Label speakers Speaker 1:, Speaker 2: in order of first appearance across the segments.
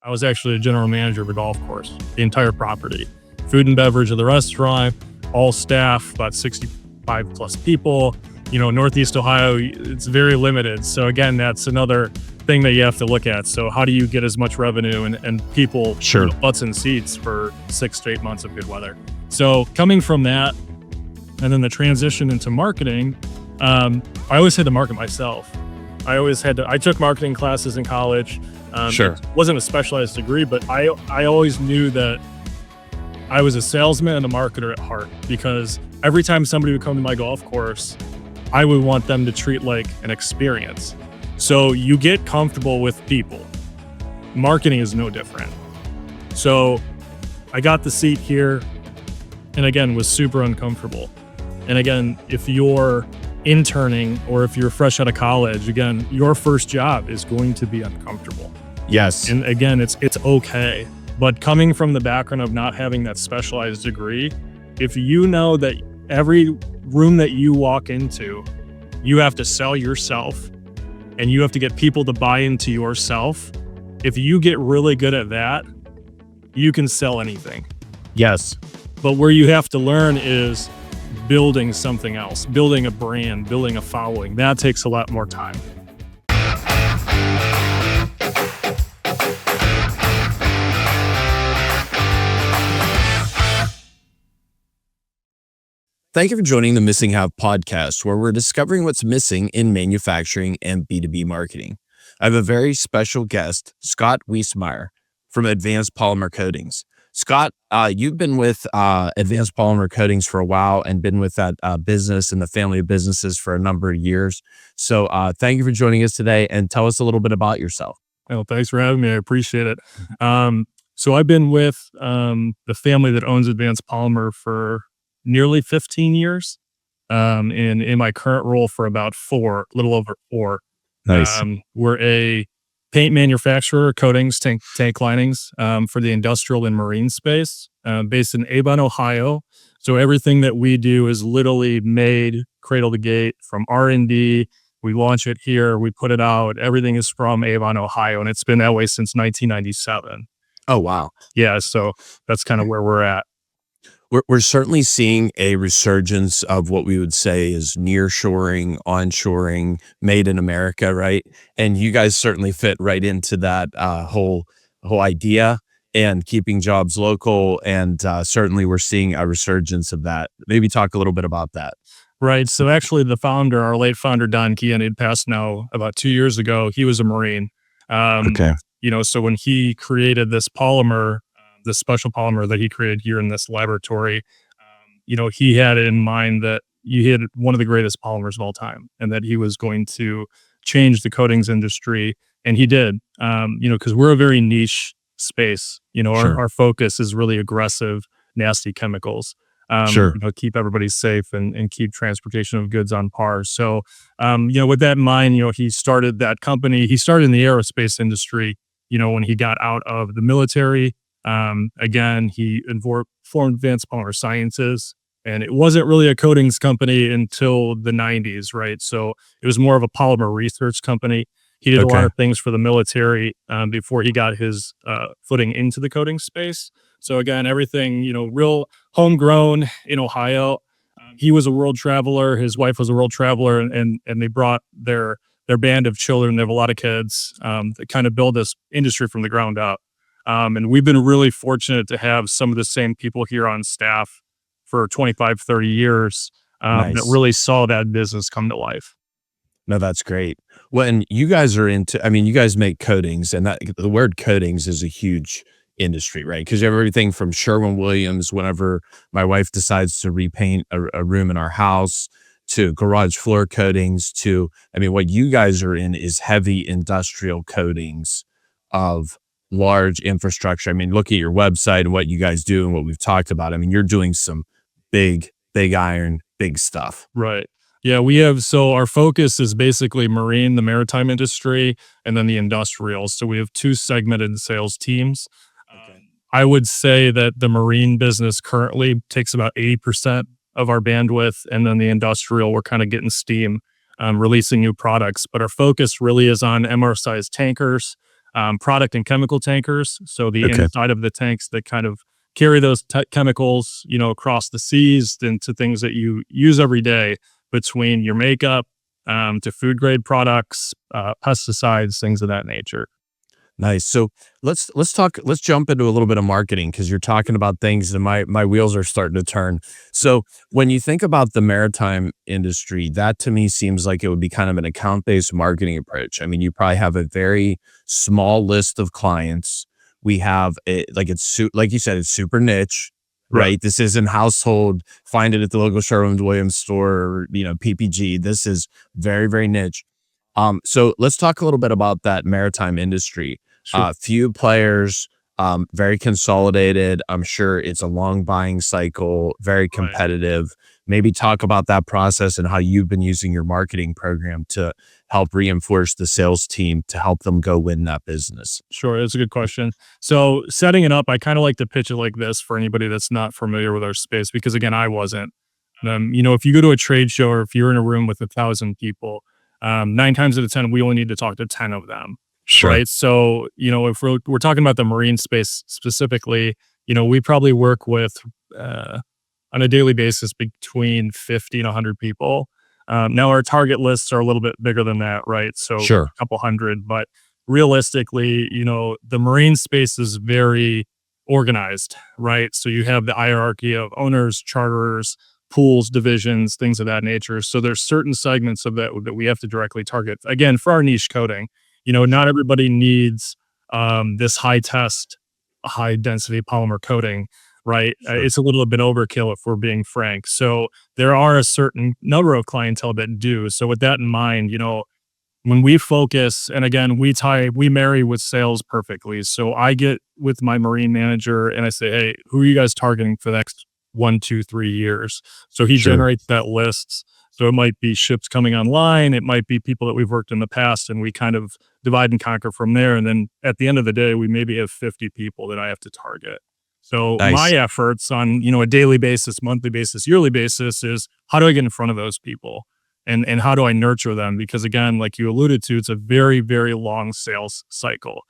Speaker 1: I was actually a general manager of a golf course, the entire property, food and beverage of the restaurant, all staff, about 65 plus people. Northeast Ohio, it's very limited. So again, that's another thing that you have to look at. So how do you get as much revenue and people,
Speaker 2: Sure.
Speaker 1: butts in seats for 6 to 8 months of good weather? So coming from that, and then the transition into marketing, I always had to market myself. I took marketing classes in college.
Speaker 2: Sure.
Speaker 1: It wasn't a specialized degree, but I always knew that I was a salesman and a marketer at heart, because every time somebody would come to my golf course, I would want them to treat like an experience. So you get comfortable with people. Marketing is no different. So I got the seat here and again, was super uncomfortable. And again, if you're interning or if you're fresh out of college, again, your first job is going to be uncomfortable.
Speaker 2: Yes.
Speaker 1: And again, it's okay. But coming from the background of not having that specialized degree, if you know that every room that you walk into, you have to sell yourself and you have to get people to buy into yourself. If you get really good at that, you can sell anything.
Speaker 2: Yes.
Speaker 1: But where you have to learn is building something else, building a brand, building a following. That takes a lot more time.
Speaker 2: Thank you for joining the Missing Half podcast, where we're discovering what's missing in manufacturing and B2B marketing. I have a very special guest, Scott Wesemeyer from Advanced Polymer Coatings. Scott, you've been with Advanced Polymer Coatings for a while and been with that business and the family of businesses for a number of years. So thank you for joining us today, and tell us a little bit about yourself.
Speaker 1: Well, thanks for having me. I appreciate it. So I've been with the family that owns Advanced Polymer for nearly 15 years, and in my current role for about a little over 4.
Speaker 2: Nice.
Speaker 1: We're a paint manufacturer, coatings, tank linings for the industrial and marine space, based in Avon, Ohio. So everything that we do is literally made cradle to gate from R&D. We launch it here, we put it out. Everything is from Avon, Ohio, and it's been that way since 1997.
Speaker 2: Oh, wow.
Speaker 1: Yeah, so that's kind of where we're at.
Speaker 2: We're certainly seeing a resurgence of what we would say is nearshoring, onshoring, made in America, right? And you guys certainly fit right into that whole idea and keeping jobs local. And certainly we're seeing a resurgence of that. Maybe talk a little bit about that.
Speaker 1: Right. So actually the founder, our late founder, Don Kean, had passed now about 2 years ago. He was a Marine.
Speaker 2: Okay.
Speaker 1: So when he created this polymer, this special polymer that he created here in this laboratory, he had in mind that you had one of the greatest polymers of all time and that he was going to change the coatings industry. And he did, because we're a very niche space.
Speaker 2: Sure.
Speaker 1: Our focus is really aggressive, nasty chemicals.
Speaker 2: Sure.
Speaker 1: Keep everybody safe and keep transportation of goods on par. So, with that in mind, he started that company. He started in the aerospace industry, when he got out of the military. Again, he formed Advanced Polymer Sciences, and it wasn't really a coatings company until the 90s, right? So it was more of a polymer research company. He did a lot of things for the military before he got his footing into the coating space. So again, everything, real homegrown in Ohio. He was a world traveler. His wife was a world traveler, and they brought their band of children. They have a lot of kids that kind of build this industry from the ground up. And we've been really fortunate to have some of the same people here on staff for 25, 30 years
Speaker 2: Nice.
Speaker 1: that really saw that business come to life.
Speaker 2: No, that's great. When you guys are you guys make coatings, and that the word coatings is a huge industry, right? Because you have everything from Sherwin-Williams, whenever my wife decides to repaint a room in our house, to garage floor coatings, to, what you guys are in is heavy industrial coatings of large infrastructure. Look at your website and what you guys do and what we've talked about. You're doing some big iron, big stuff.
Speaker 1: Right. Yeah, we have, so our focus is basically marine, the maritime industry, and then the industrial. So we have 2 segmented sales teams. I would say that the marine business currently takes about 80% of our bandwidth, and then the industrial, we're kind of getting steam, releasing new products. But our focus really is on MR-sized tankers, product and chemical tankers. So the
Speaker 2: Okay.
Speaker 1: inside of the tanks that kind of carry those chemicals, across the seas into things that you use every day, between your makeup, to food grade products, pesticides, things of that nature.
Speaker 2: Nice. So let's jump into a little bit of marketing because you're talking about things and my wheels are starting to turn. So when you think about the maritime industry, that to me seems like it would be kind of an account-based marketing approach. I mean, you probably have a very small list of clients. We have it like like you said, it's super niche,
Speaker 1: Right.
Speaker 2: right? This isn't household, find it at the local Sherwin-Williams store or, PPG. This is very, very niche. So let's talk a little bit about that maritime industry.
Speaker 1: Sure.
Speaker 2: Few players, very consolidated. I'm sure it's a long buying cycle, very
Speaker 1: Right.
Speaker 2: competitive. Maybe talk about that process and how you've been using your marketing program to help reinforce the sales team to help them go win that business.
Speaker 1: Sure, that's a good question. So setting it up, I kind of like to pitch it like this for anybody that's not familiar with our space, because again, I wasn't. If you go to a trade show or if you're in a room with 1,000 people, 9 times out of 10, we only need to talk to 10 of them.
Speaker 2: Sure.
Speaker 1: Right. So, if we're talking about the marine space specifically, we probably work with, uh, on a daily basis, between 50 and 100 people. Now, our target lists are a little bit bigger than that, right? So,
Speaker 2: Sure.
Speaker 1: a couple hundred, but realistically, the marine space is very organized, right? So, you have the hierarchy of owners, charterers, pools, divisions, things of that nature. So, there's certain segments of that we have to directly target. Again, for our niche coating, not everybody needs, this high density polymer coating, right?
Speaker 2: Sure.
Speaker 1: It's a little bit overkill if we're being frank. So there are a certain number of clientele that do. So with that in mind, when we focus, and again, we marry with sales perfectly. So I get with my marine manager and I say, hey, who are you guys targeting for the next 1, 2, 3 years? So he
Speaker 2: Sure.
Speaker 1: generates that list. So it might be ships coming online. It might be people that we've worked in the past, and we kind of divide and conquer from there. And then at the end of the day, we maybe have 50 people that I have to target. So my
Speaker 2: Nice.
Speaker 1: efforts on, a daily basis, monthly basis, yearly basis is, how do I get in front of those people? And how do I nurture them? Because again, like you alluded to, it's a very, very long sales cycle.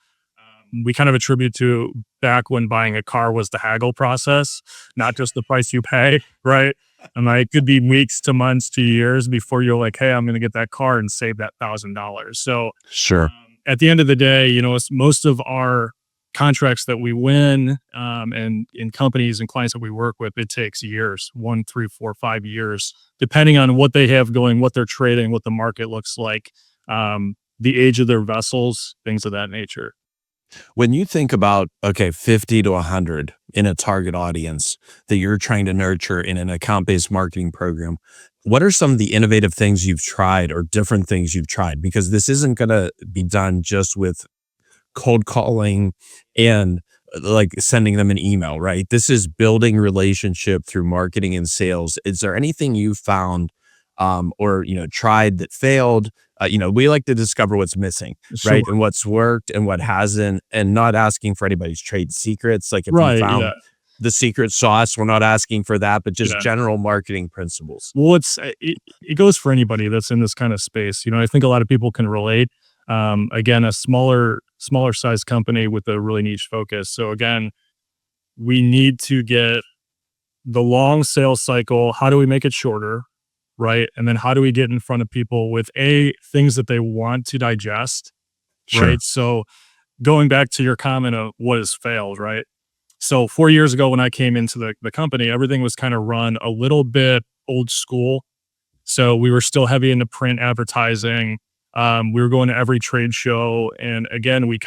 Speaker 1: We kind of attribute to back when buying a car was the haggle process, not just the price you pay, right? And like, it could be weeks to months to years before you're like, hey, I'm going to get that car and save that $1,000. So
Speaker 2: Sure.
Speaker 1: at the end of the day, most of our contracts that we win, and in companies and clients that we work with, it takes years, 1, 3, 4, 5 years, depending on what they have going, what they're trading, what the market looks like, the age of their vessels, things of that nature.
Speaker 2: When you think about, okay, 50 to 100 in a target audience that you're trying to nurture in an account-based marketing program, what are some of the innovative things you've tried or different things you've tried? Because this isn't going to be done just with cold calling and like sending them an email, right? This is building relationship through marketing and sales. Is there anything you found or tried that failed? We like to discover what's missing,
Speaker 1: Sure.
Speaker 2: right? And what's worked and what hasn't, and not asking for anybody's trade secrets. Like if you
Speaker 1: Right.
Speaker 2: found
Speaker 1: Yeah.
Speaker 2: the secret sauce, we're not asking for that, but just
Speaker 1: Yeah.
Speaker 2: general marketing principles.
Speaker 1: Well, it goes for anybody that's in this kind of space. I think a lot of people can relate. Again, a smaller size company with a really niche focus. So again, we need to get the long sales cycle. How do we make it shorter? Right. And then how do we get in front of people with things that they want to digest?
Speaker 2: Sure.
Speaker 1: Right. So going back to your comment of what has failed, right? So 4 years ago, when I came into the company, everything was kind of run a little bit old school. So we were still heavy into print advertising. We were going to every trade show, and again, we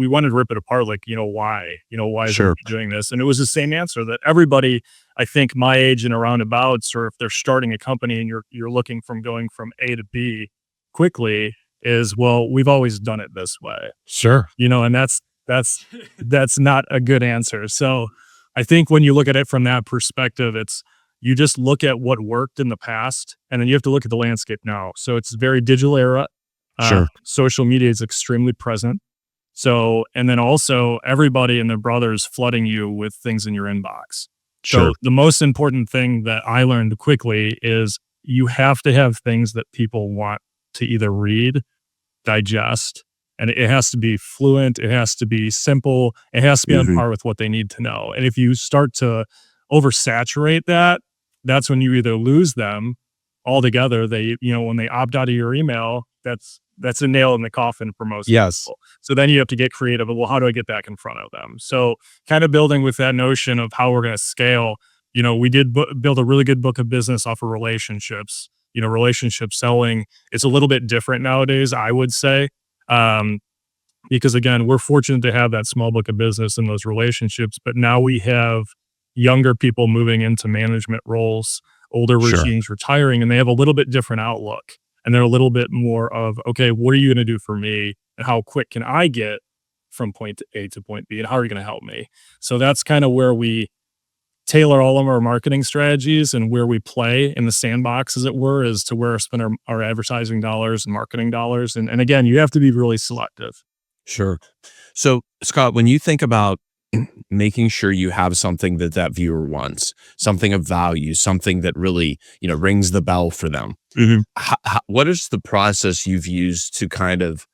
Speaker 1: wanted to rip it apart. Like, why? Why is
Speaker 2: Sure.
Speaker 1: everybody doing this? And it was the same answer that everybody, I think, my age and around abouts, or if they're starting a company and you're looking from going from A to B quickly, is, well, we've always done it this way.
Speaker 2: Sure.
Speaker 1: And that's not a good answer. So I think when you look at it from that perspective, it's, you just look at what worked in the past, and then you have to look at the landscape now. So it's very digital era.
Speaker 2: Sure.
Speaker 1: Social media is extremely present. So, and then also everybody and their brothers flooding you with things in your inbox.
Speaker 2: Sure.
Speaker 1: So the most important thing that I learned quickly is, you have to have things that people want to either read, digest, And it has to be fluent. It has to be simple. It has to be on
Speaker 2: Mhm.
Speaker 1: par with what they need to know. And if you start to oversaturate that, that's when you either lose them altogether. When they opt out of your email, that's a nail in the coffin for most
Speaker 2: Yes.
Speaker 1: people. So then you have to get creative. Well, how do I get back in front of them? So kind of building with that notion of how we're going to scale. We did build a really good book of business off of relationships. Relationship selling. It's a little bit different nowadays, I would say. Um, because again, we're fortunate to have that small book of business and those relationships, but now we have younger people moving into management roles, older
Speaker 2: Sure.
Speaker 1: regimes retiring, and they have a little bit different outlook. And they're a little bit more of, okay, what are you going to do for me? And how quick can I get from point A to point B? And how are you going to help me? So that's kind of where we tailor all of our marketing strategies, and where we play in the sandbox, as it were, is to where we spend our advertising dollars and marketing dollars. And again, you have to be really selective.
Speaker 2: Sure. So, Scott, when you think about making sure you have something that that viewer wants, something of value, something that really, rings the bell for them, what is the process you've used to kind of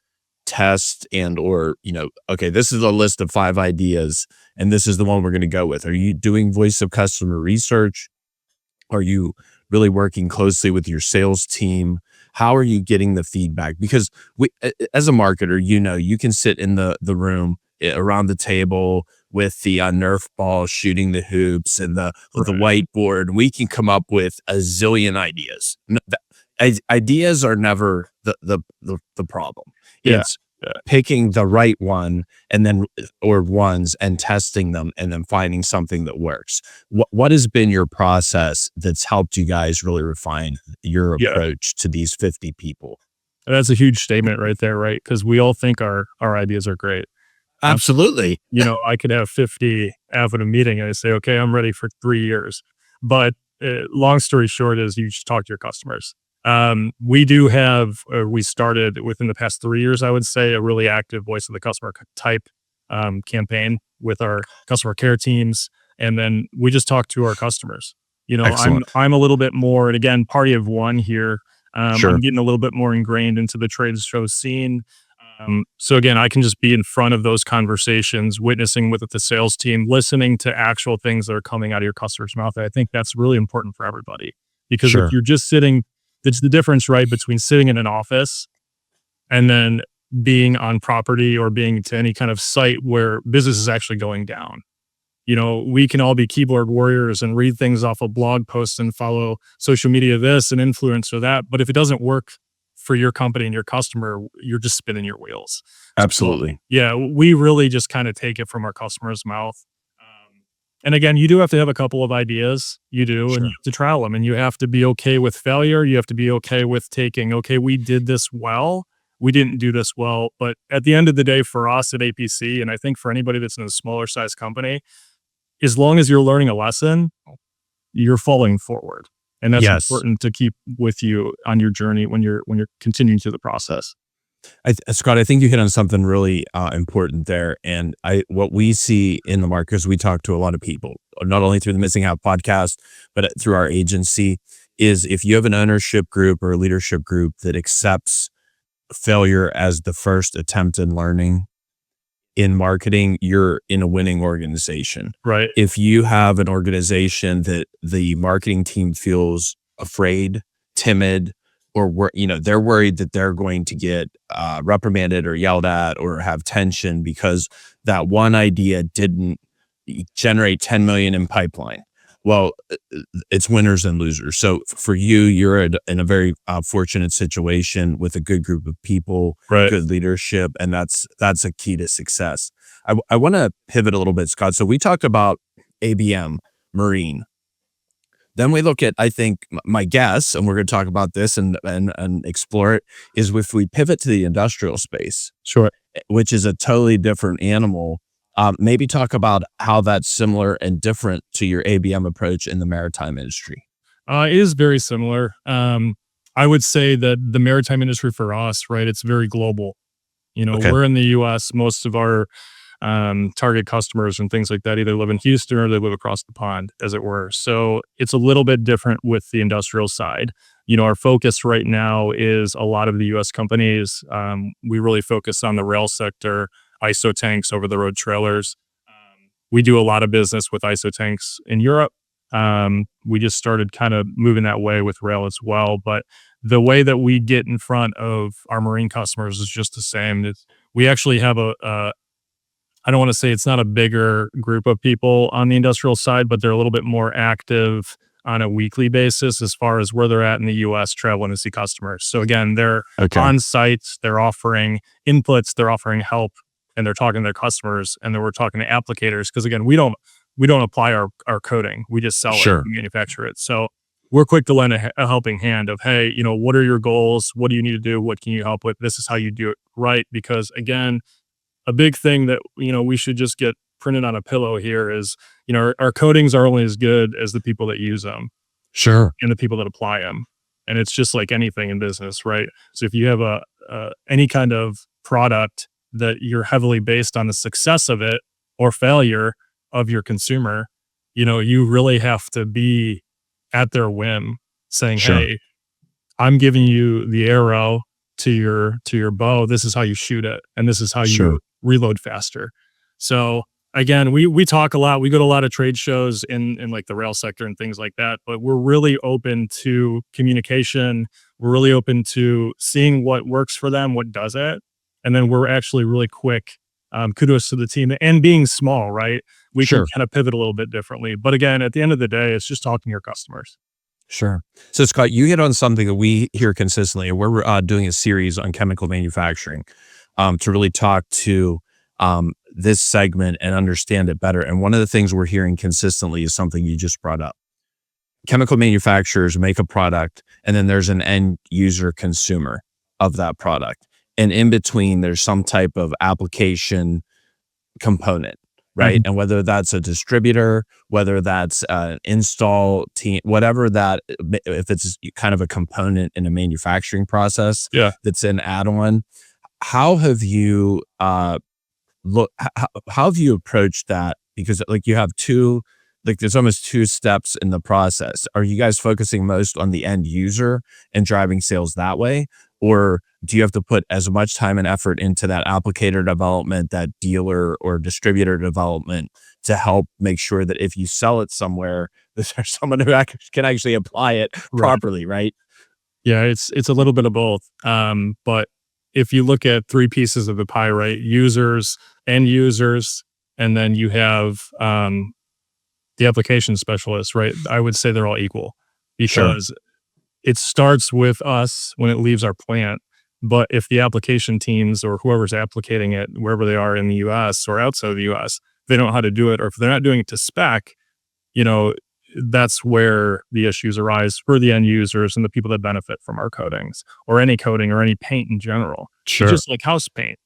Speaker 2: test and or, okay, this is a list of 5 ideas and this is the one we're going to go with? Are you doing voice of customer research? Are you really working closely with your sales team? How are you getting the feedback? Because as a marketer, you can sit in the room around the table with the Nerf ball shooting the hoops and the
Speaker 1: Right.
Speaker 2: whiteboard. We can come up with a zillion ideas. Ideas are never the problem.
Speaker 1: Yeah.
Speaker 2: It's
Speaker 1: Yeah.
Speaker 2: picking the right one and then or ones and testing them and then finding something that works. What has been your process that's helped you guys really refine your
Speaker 1: Yeah.
Speaker 2: approach to these 50 people?
Speaker 1: That's a huge statement right there, right? Because we all think our ideas are great. Um,
Speaker 2: Absolutely.
Speaker 1: I could have 50 after a meeting and I say, okay, I'm ready for 3 years. But long story short is you just talk to your customers. We started within the past 3 years, I would say, a really active voice of the customer type campaign with our customer care teams. And then we just talk to our customers.
Speaker 2: Excellent.
Speaker 1: I'm a little bit more, and again, party of one here. I'm
Speaker 2: Sure.
Speaker 1: getting a little bit more ingrained into the trade show scene. So again, I can just be in front of those conversations, witnessing with the sales team, listening to actual things that are coming out of your customer's mouth. I think that's really important for everybody, because if
Speaker 2: Sure.
Speaker 1: you're just sitting, it's the difference, right, between sitting in an office and then being on property or being to any kind of site where business is actually going down. We can all be keyboard warriors and read things off of blog posts and follow social media this and influencer that. But if it doesn't work for your company and your customer, you're just spinning your wheels. So,
Speaker 2: Absolutely.
Speaker 1: yeah, we really just kind of take it from our customer's mouth. And again, you do have to have a couple of ideas. You do, and you
Speaker 2: Sure.
Speaker 1: have to trial them, and you have to be okay with failure. You have to be okay with taking, okay, we did this well. We didn't do this well. But at the end of the day, for us at APC, and I think for anybody that's in a smaller size company, as long as you're learning a lesson, you're falling forward. And that's
Speaker 2: Yes.
Speaker 1: important to keep with you on your journey when you're continuing through the process.
Speaker 2: Scott, I think you hit on something really important there. And what we see in the market, because we talk to a lot of people, not only through the Missing Out podcast, but through our agency, is if you have an ownership group or a leadership group that accepts failure as the first attempt in learning in marketing, you're in a winning organization.
Speaker 1: Right.
Speaker 2: If you have an organization that the marketing team feels afraid, timid, or they're worried that they're going to get reprimanded or yelled at or have tension because that one idea didn't generate 10 million in pipeline. Well, it's winners and losers. So for you, you're in a very fortunate situation with a good group of people,
Speaker 1: Right.
Speaker 2: good leadership, and that's a key to success. I want to pivot a little bit, Scott. So we talked about ABM, Marine. Then we look at, I think, my guess, and we're going to talk about this and explore it, is if we pivot to the industrial space,
Speaker 1: Sure.
Speaker 2: which is a totally different animal. Maybe talk about how that's similar and different to your ABM approach in the maritime industry.
Speaker 1: It is very similar. I would say that the maritime industry for us, right, it's very global.
Speaker 2: Okay.
Speaker 1: We're in the US. Most of our target customers and things like that either live in Houston or they live across the pond, as it were. So it's a little bit different with the industrial side. our focus right now is a lot of the US companies. We really focus on the rail sector, ISO tanks, over the road trailers. We do a lot of business with ISO tanks in Europe. We just started kind of moving that way with rail as well. But the way that we get in front of our marine customers is just the same. We actually have I don't want to say it's not a bigger group of people on the industrial side, but they're a little bit more active on a weekly basis as far as where they're at in the US traveling to see customers. So again, they're
Speaker 2: Okay.
Speaker 1: on sites, they're offering inputs, they're offering help, and they're talking to their customers, and then we're talking to applicators. Cause again, we don't apply our coating. We just sell it,
Speaker 2: Sure.
Speaker 1: we manufacture it. So we're quick to lend a helping hand of, hey, what are your goals? What do you need to do? What can you help with? This is how you do it right. Because again, a big thing that we should just get printed on a pillow here is our coatings are only as good as the people that use them
Speaker 2: Sure.
Speaker 1: and the people that apply them, and it's just like anything in business, right? So if you have any kind of product that you're heavily based on the success of it or failure of your consumer, you really have to be at their whim, saying,
Speaker 2: Sure.
Speaker 1: hey, I'm giving you the arrow to your bow. This is how you shoot it, and this is how
Speaker 2: Sure.
Speaker 1: you reload faster. So again, we talk a lot. We go to a lot of trade shows in like the rail sector and things like that. But we're really open to communication. We're really open to seeing what works for them, what does it, and then we're actually really quick. Kudos to the team, and being small, right? We can
Speaker 2: Sure.
Speaker 1: kind of pivot a little bit differently. But again, at the end of the day, it's just talking to your customers.
Speaker 2: Sure. So, Scott, you hit on something that we hear consistently. We're doing a series on chemical manufacturing to really talk to this segment and understand it better. And one of the things we're hearing consistently is something you just brought up. Chemical manufacturers make a product, and then there's an end user consumer of that product. And in between, there's some type of application component, right?
Speaker 1: Mhm.
Speaker 2: And whether that's a distributor, whether that's an install team, whatever that, if it's kind of a component in a manufacturing process
Speaker 1: Yeah.
Speaker 2: that's an add-on, how have you how have you approached that? Because like you have there's almost two steps in the process. Are you guys focusing most on the end user and driving sales that way? Or do you have to put as much time and effort into that applicator development, that dealer or distributor development to help make sure that if you sell it somewhere, there's someone who can actually apply it
Speaker 1: Right.
Speaker 2: properly, right?
Speaker 1: Yeah, it's a little bit of both. But if you look at three pieces of the pie, right? Users, end users, and then you have the application specialists, right? I would say they're all equal
Speaker 2: Sure.
Speaker 1: because it starts with us when it leaves our plant. But if the application teams or whoever's applicating it, wherever they are in the US or outside of the US, they don't know how to do it, or if they're not doing it to spec, you know, that's where the issues arise for the end users and the people that benefit from our coatings or any coating or any paint in general. It's
Speaker 2: Sure.
Speaker 1: just like house paint.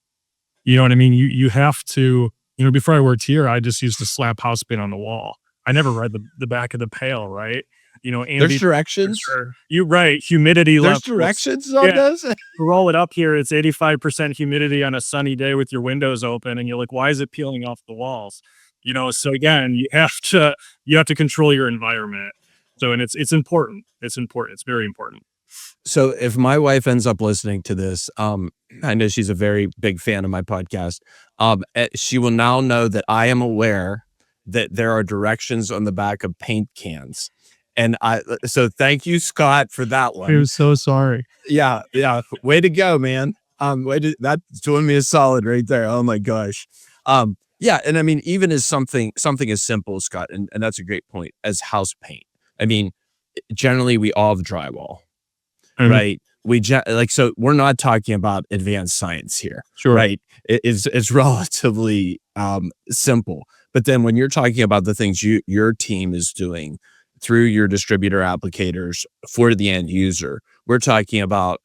Speaker 1: You know what I mean? You have to, before I worked here, I just used to slap house paint on the wall. I never read the back of the pail, right?
Speaker 2: There's
Speaker 1: Ambient
Speaker 2: directions.
Speaker 1: temperature. You're right. Humidity
Speaker 2: There's
Speaker 1: levels.
Speaker 2: directions on
Speaker 1: Yeah.
Speaker 2: this.
Speaker 1: Roll it up here. It's 85% humidity on a sunny day with your windows open, and you're like, why is it peeling off the walls? So again, you have to control your environment. So, and it's important. It's important. It's very important.
Speaker 2: So if my wife ends up listening to this, I know she's a very big fan of my podcast. She will now know that I am aware that there are directions on the back of paint cans. And so thank you, Scott, for that one.
Speaker 1: I'm so sorry.
Speaker 2: Yeah, yeah. Way to go, man. That's doing me a solid right there. Oh my gosh. Yeah, and I mean, even as something as simple, Scott, and that's a great point, as house paint. I mean, generally we all have drywall,
Speaker 1: Mhm.
Speaker 2: right? So we're not talking about advanced science here,
Speaker 1: Sure.
Speaker 2: right? It's relatively simple. But then when you're talking about the things your team is doing through your distributor applicators for the end user, we're talking about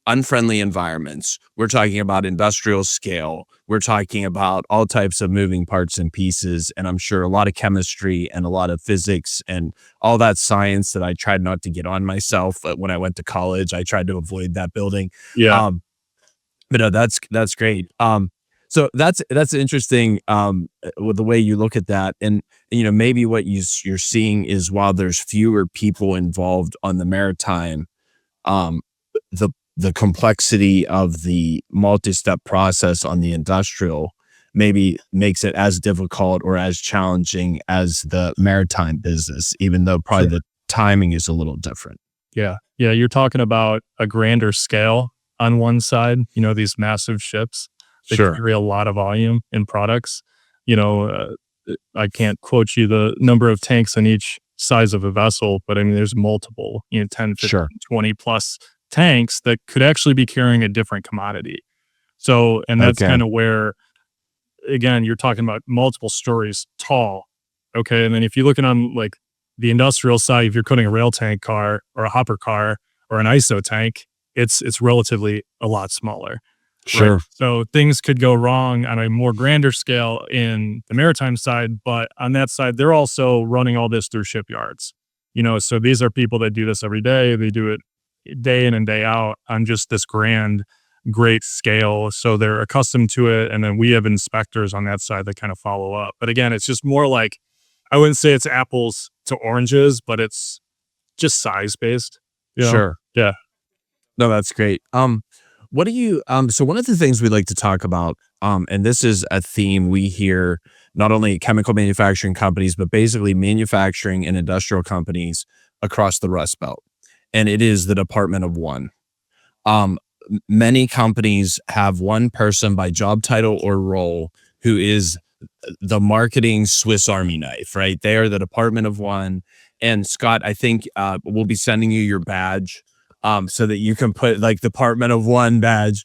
Speaker 2: unfriendly environments. We're talking about industrial scale. We're talking about all types of moving parts and pieces. And I'm sure a lot of chemistry and a lot of physics and all that science that I tried not to get on myself when I went to college. I tried to avoid that building.
Speaker 1: Yeah.
Speaker 2: Um, but no, that's great. So that's interesting, with the way you look at that, and maybe what you're seeing is while there's fewer people involved on the maritime, um, the complexity of the multi-step process on the industrial maybe makes it as difficult or as challenging as the maritime business, even though probably
Speaker 1: Sure.
Speaker 2: the timing is a little different.
Speaker 1: Yeah. Yeah. You're talking about a grander scale on one side, these massive ships that
Speaker 2: Sure.
Speaker 1: carry a lot of volume in products. You know, I can't quote you the number of tanks on each size of a vessel, but I mean, there's multiple, 10, 15,
Speaker 2: Sure.
Speaker 1: 20 plus tanks that could actually be carrying a different commodity. So, and that's
Speaker 2: Okay.
Speaker 1: kind of where, again, you're talking about multiple stories tall. Okay. And then if you're looking on like the industrial side, if you're putting a rail tank car or a hopper car or an ISO tank, it's relatively a lot smaller. Right.
Speaker 2: Sure.
Speaker 1: So things could go wrong on a more grander scale in the maritime side, but on that side, they're also running all this through shipyards. So these are people that do this every day. They do it day in and day out on just this grand, great scale. So they're accustomed to it. And then we have inspectors on that side that kind of follow up. But again, it's just more like, I wouldn't say it's apples to oranges, but it's just size based.
Speaker 2: Sure.
Speaker 1: Yeah.
Speaker 2: No, that's great. What do you so one of the things we like to talk about, and this is a theme we hear not only at chemical manufacturing companies, but basically manufacturing and industrial companies across the Rust Belt. And it is the Department of One. Many companies have one person by job title or role who is the marketing Swiss Army knife, right? They are the Department of One. And Scott, I think we'll be sending you your badge, so that you can put like Department of One badge.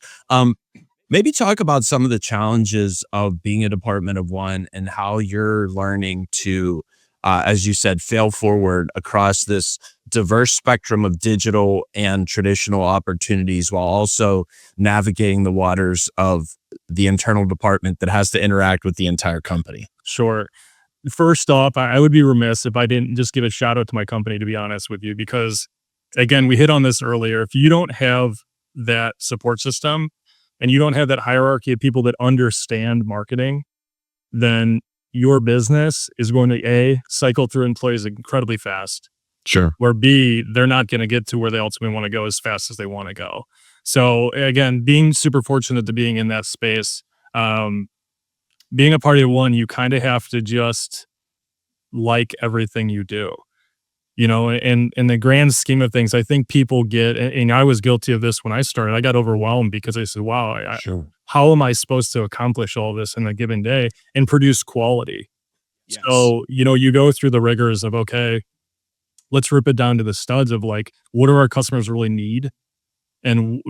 Speaker 2: Maybe talk about some of the challenges of being a Department of One and how you're learning to, as you said, fail forward across this diverse spectrum of digital and traditional opportunities while also navigating the waters of the internal department that has to interact with the entire company.
Speaker 1: Sure. First off, I would be remiss if I didn't just give a shout out to my company, to be honest with you, because again, we hit on this earlier. If you don't have that support system and you don't have that hierarchy of people that understand marketing, then your business is going to A, cycle through employees incredibly fast,
Speaker 2: Sure.
Speaker 1: where B, they're not going to get to where they ultimately want to go as fast as they want to go. So again, being super fortunate to being in that space, being a part of one, you kind of have to just like everything you do. And in the grand scheme of things, I think people get, and I was guilty of this when I started, I got overwhelmed because I said, wow,
Speaker 2: Sure.
Speaker 1: how am I supposed to accomplish all this in a given day and produce quality?
Speaker 2: Yes.
Speaker 1: So, you go through the rigors of, okay, let's rip it down to the studs of like, what do our customers really need? And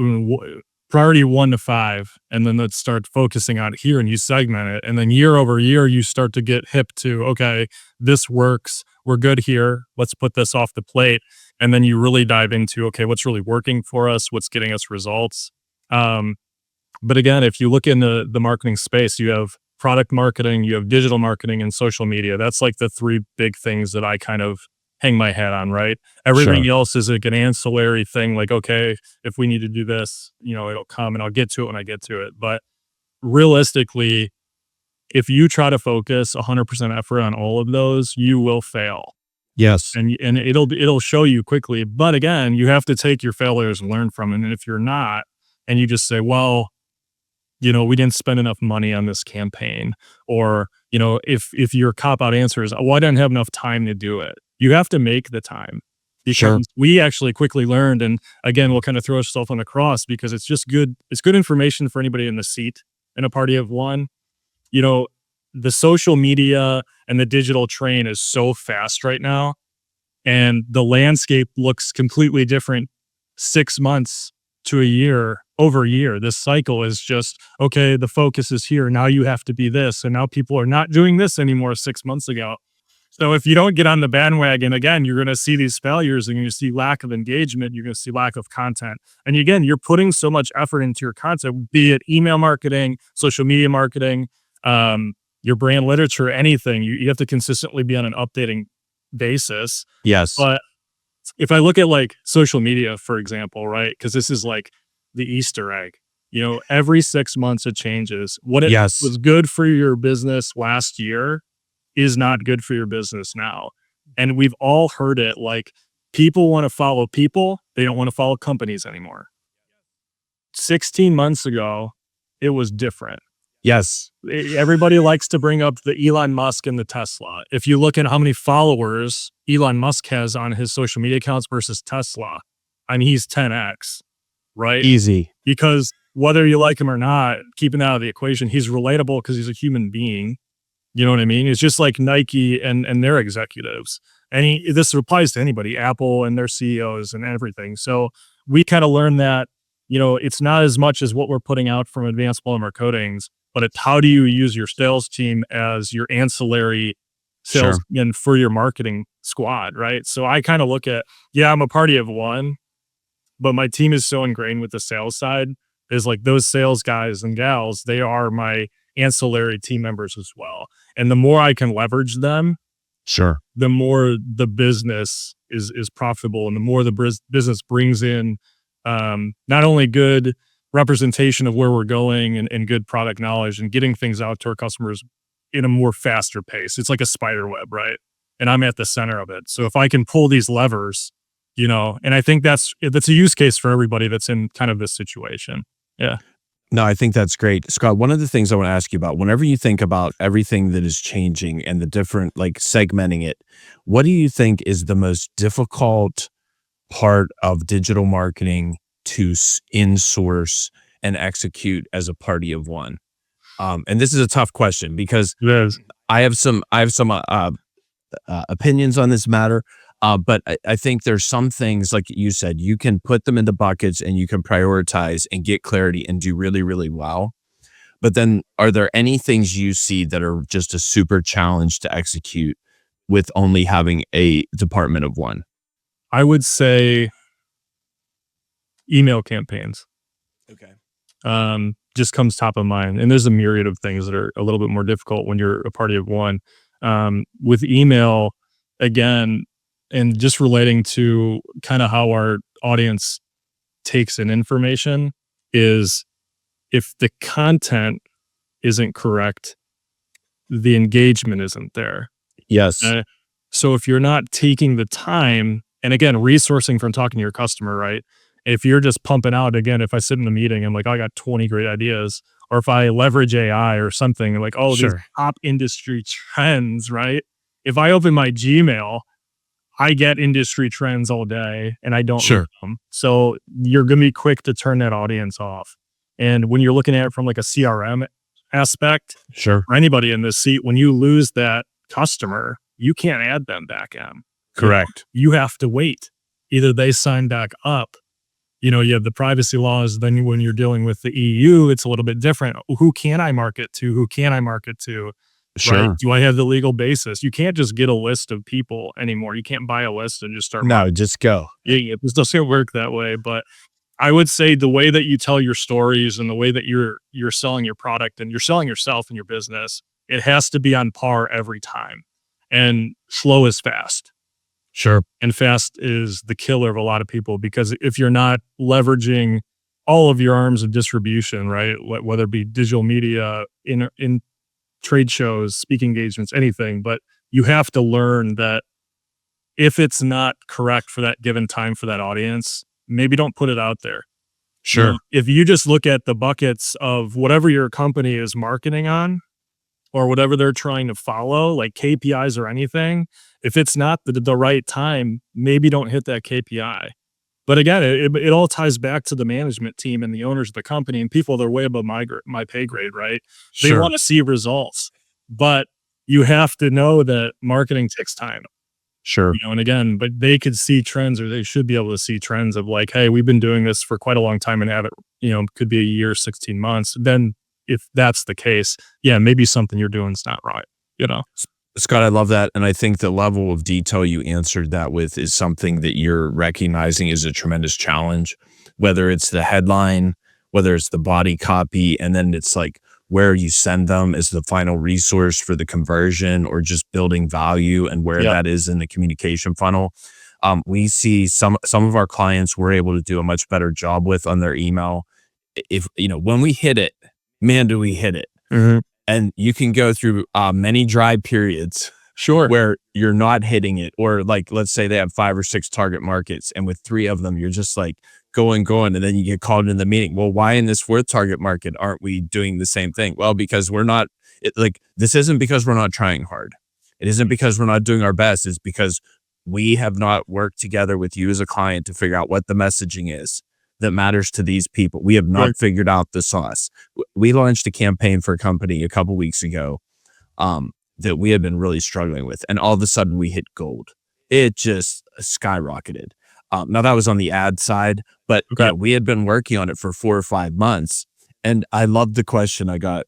Speaker 1: priority 1 to 5, and then let's start focusing on here, and you segment it, and then year over year you start to get hip to, okay, this works, we're good here, let's put this off the plate, and then you really dive into, okay, what's really working for us, what's getting us results. But again, if you look in the marketing space, you have product marketing, you have digital marketing, and social media. That's like the three big things that I kind of hang my hat on, right? Everything
Speaker 2: Sure.
Speaker 1: else is like an ancillary thing. Like, okay, if we need to do this, it'll come and I'll get to it when I get to it. But realistically, if you try to focus 100% effort on all of those, you will fail.
Speaker 2: Yes.
Speaker 1: And it'll show you quickly. But again, you have to take your failures and learn from it. And if you're not, and you just say, well, we didn't spend enough money on this campaign, or, if your cop out answer is, oh, I didn't have enough time to do it. You have to make the time,
Speaker 2: Sure.
Speaker 1: because we actually quickly learned, and again, we'll kind of throw ourselves on the cross because it's just good. It's good information for anybody in the seat in a party of one. You know, the social media and the digital train is so fast right now, and the landscape looks completely different 6 months to a year, over a year. This cycle is just, okay, the focus is here. Now you have to be this. And now people are not doing this anymore 6 months ago. So if you don't get on the bandwagon, again, you're going to see these failures, and you're going to see lack of engagement. You're going to see lack of content. And again, you're putting so much effort into your content, be it email marketing, social media marketing, your brand literature, anything. You have to consistently be on an updating basis.
Speaker 2: Yes.
Speaker 1: But if I look at like social media, for example, right? Because this is like the Easter egg. Every 6 months it changes. What it
Speaker 2: Yes.
Speaker 1: was good for your business last year is not good for your business now. And we've all heard it, like, people want to follow people, they don't want to follow companies anymore. 16 months ago, it was different.
Speaker 2: Yes.
Speaker 1: Everybody likes to bring up the Elon Musk and the Tesla. If you look at how many followers Elon Musk has on his social media accounts versus Tesla, I mean, he's 10x, right?
Speaker 2: Easy.
Speaker 1: Because whether you like him or not, keeping that out of the equation, he's relatable because he's a human being. You know what I mean? It's just like Nike and their executives. And this applies to anybody, Apple and their CEOs and everything. So we kind of learned that, it's not as much as what we're putting out from Advanced Polymer Coatings, but it's how do you use your sales team as your ancillary sales
Speaker 2: Sure.
Speaker 1: and for your marketing squad, right? So I kind of look at, I'm a party of one, but my team is so ingrained with the sales side is like those sales guys and gals, they are my ancillary team members as well. And the more I can leverage them,
Speaker 2: Sure.
Speaker 1: the more the business is profitable and the more the business brings in not only good representation of where we're going and good product knowledge and getting things out to our customers in a more faster pace. It's like a spider web, right? And I'm at the center of it. So if I can pull these levers, and I think that's a use case for everybody that's in kind of this situation. Yeah.
Speaker 2: No, I think that's great. Scott, one of the things I want to ask you about, whenever you think about everything that is changing and the different, like segmenting it, what do you think is the most difficult part of digital marketing to in-source and execute as a party of one? And this is a tough question because
Speaker 1: It is.
Speaker 2: I have some opinions on this matter. But I think there's some things, like you said, you can put them into buckets and you can prioritize and get clarity and do really, really well. But then are there any things you see that are just a super challenge to execute with only having a department of one?
Speaker 1: I would say email campaigns.
Speaker 2: Okay.
Speaker 1: Just comes top of mind. And there's a myriad of things that are a little bit more difficult when you're a party of one. With email, again, and just relating to kind of how our audience takes in information is if the content isn't correct, the engagement isn't there.
Speaker 2: Yes.
Speaker 1: So if you're not taking the time, and again, resourcing from talking to your customer, right? If you're just pumping out, again, if I sit in a meeting, I'm like, I got 20 great ideas. Or if I leverage AI or something like, these
Speaker 2: Sure.
Speaker 1: top industry trends, right? If I open my Gmail, I get industry trends all day and I don't
Speaker 2: Sure.
Speaker 1: read them. So you're going to be quick to turn that audience off. And when you're looking at it from like a CRM aspect,
Speaker 2: Sure.
Speaker 1: for anybody in this seat, when you lose that customer, you can't add them back in.
Speaker 2: Correct.
Speaker 1: You have to wait. Either they sign back up. You have the privacy laws. Then when you're dealing with the EU, it's a little bit different. Who can I market to? Who can I market to?
Speaker 2: Sure.
Speaker 1: Right? Do I have the legal basis? You can't just get a list of people anymore. You can't buy a list and just start.
Speaker 2: No, just go.
Speaker 1: It doesn't work that way. But I would say the way that you tell your stories and the way that you're selling your product and you're selling yourself and your business, it has to be on par every time. And slow is fast.
Speaker 2: Sure.
Speaker 1: And fast is the killer of a lot of people because if you're not leveraging all of your arms of distribution, right, whether it be digital media, in trade shows, speaking engagements, anything, but you have to learn that if it's not correct for that given time for that audience, maybe don't put it out there.
Speaker 2: Sure.
Speaker 1: If you just look at the buckets of whatever your company is marketing on or whatever they're trying to follow, like KPIs or anything, if it's not the right time, maybe don't hit that KPI. But again, it all ties back to the management team and the owners of the company and people that are way above my pay grade, right? They
Speaker 2: Sure.
Speaker 1: want to see results, but you have to know that marketing takes time.
Speaker 2: Sure.
Speaker 1: And again, but they could see trends or they should be able to see trends of like, hey, we've been doing this for quite a long time and have it, could be a year, 16 months. Then if that's the case, maybe something you're doing is not right,
Speaker 2: Scott, I love that. And I think the level of detail you answered that with is something that you're recognizing is a tremendous challenge, whether it's the headline, whether it's the body copy, and then it's like where you send them is the final resource for the conversion or just building value and where
Speaker 1: Yep.
Speaker 2: that is in the communication funnel. We see some of our clients we're able to do a much better job with on their email if, when we hit it, man, do we hit it.
Speaker 1: Mhm.
Speaker 2: And you can go through many dry periods
Speaker 1: Sure.
Speaker 2: where you're not hitting it, or like, let's say they have 5 or 6 target markets, and with 3 of them, you're just like going, and then you get called into the meeting. Well, why in this 4th target market aren't we doing the same thing? Well, because we're not, this isn't because we're not trying hard. It isn't because we're not doing our best. It's because we have not worked together with you as a client to figure out what the messaging is that matters to these people. We have not
Speaker 1: Right.
Speaker 2: figured out the sauce. We launched a campaign for a company a couple weeks ago that we had been really struggling with, and all of a sudden we hit gold. It just skyrocketed. Now that was on the ad side, but
Speaker 1: Okay.
Speaker 2: we had been working on it for 4 or 5 months, and I loved the question I got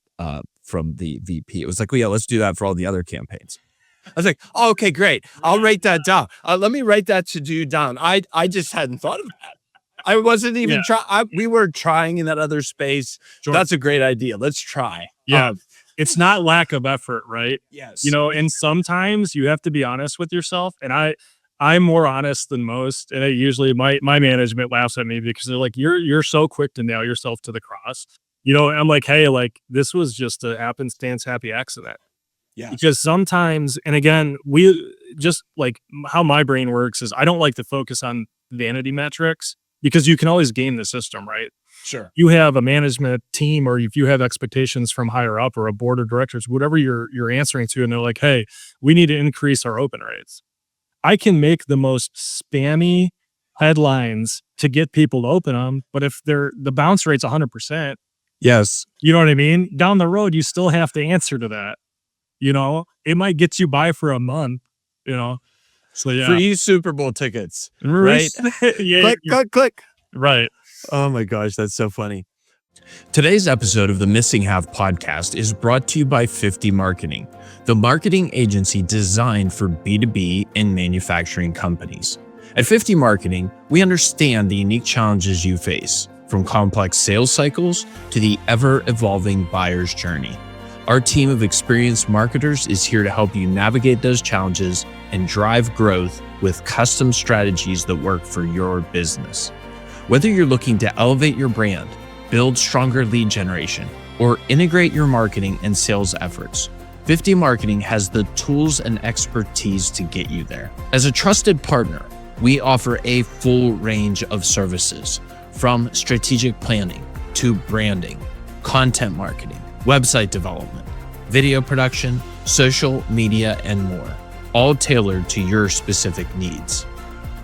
Speaker 2: from the VP. It was like, well, yeah, let's do that for all the other campaigns. I was like, oh, okay, great. I'll write that down. Let me write that to do down. I just hadn't thought of that. I wasn't even trying. We were trying in that other space.
Speaker 1: Sure.
Speaker 2: That's a great idea. Let's try.
Speaker 1: Yeah. It's not lack of effort, right?
Speaker 2: Yes.
Speaker 1: And sometimes you have to be honest with yourself. And I'm more honest than most. And I usually my management laughs at me because they're like, you're so quick to nail yourself to the cross. And I'm like, hey, like this was just a happenstance, happy accident.
Speaker 2: Yeah.
Speaker 1: Because sometimes, and again, we just like how my brain works is I don't like to focus on vanity metrics because you can always game the system, right?
Speaker 2: Sure.
Speaker 1: You have a management team, or if you have expectations from higher up or a board of directors, whatever you're answering to, and they're like, hey, we need to increase our open rates. I can make the most spammy headlines to get people to open them, but if the bounce rate's 100%,
Speaker 2: Yes.
Speaker 1: you know what I mean? Down the road, you still have to answer to that. It might get you by for a month, So yeah.
Speaker 2: Free Super Bowl tickets. Right.
Speaker 1: Yeah.
Speaker 2: Click.
Speaker 1: Right.
Speaker 2: Oh my gosh, that's so funny. Today's episode of the Missing Half podcast is brought to you by 50 Marketing, the marketing agency designed for B2B and manufacturing companies. At 50 Marketing, we understand the unique challenges you face, from complex sales cycles to the ever-evolving buyer's journey. Our team of experienced marketers is here to help you navigate those challenges and drive growth with custom strategies that work for your business. Whether you're looking to elevate your brand, build stronger lead generation, or integrate your marketing and sales efforts, 50 Marketing has the tools and expertise to get you there. As a trusted partner, we offer a full range of services, from strategic planning to branding, content marketing, website development, video production, social media, and more, all tailored to your specific needs.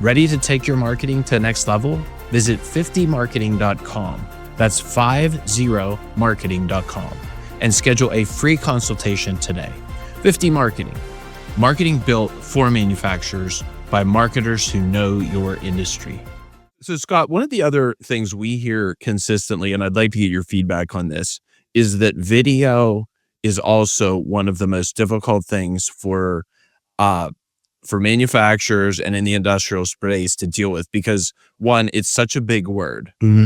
Speaker 2: Ready to take your marketing to the next level? Visit 50marketing.com. That's 50marketing.com and schedule a free consultation today. 50 Marketing. Marketing built for manufacturers by marketers who know your industry. So Scott, one of the other things we hear consistently, and I'd like to get your feedback on this, is that video is also one of the most difficult things for manufacturers and in the industrial space to deal with, because one, it's such a big word.
Speaker 1: Mm-hmm.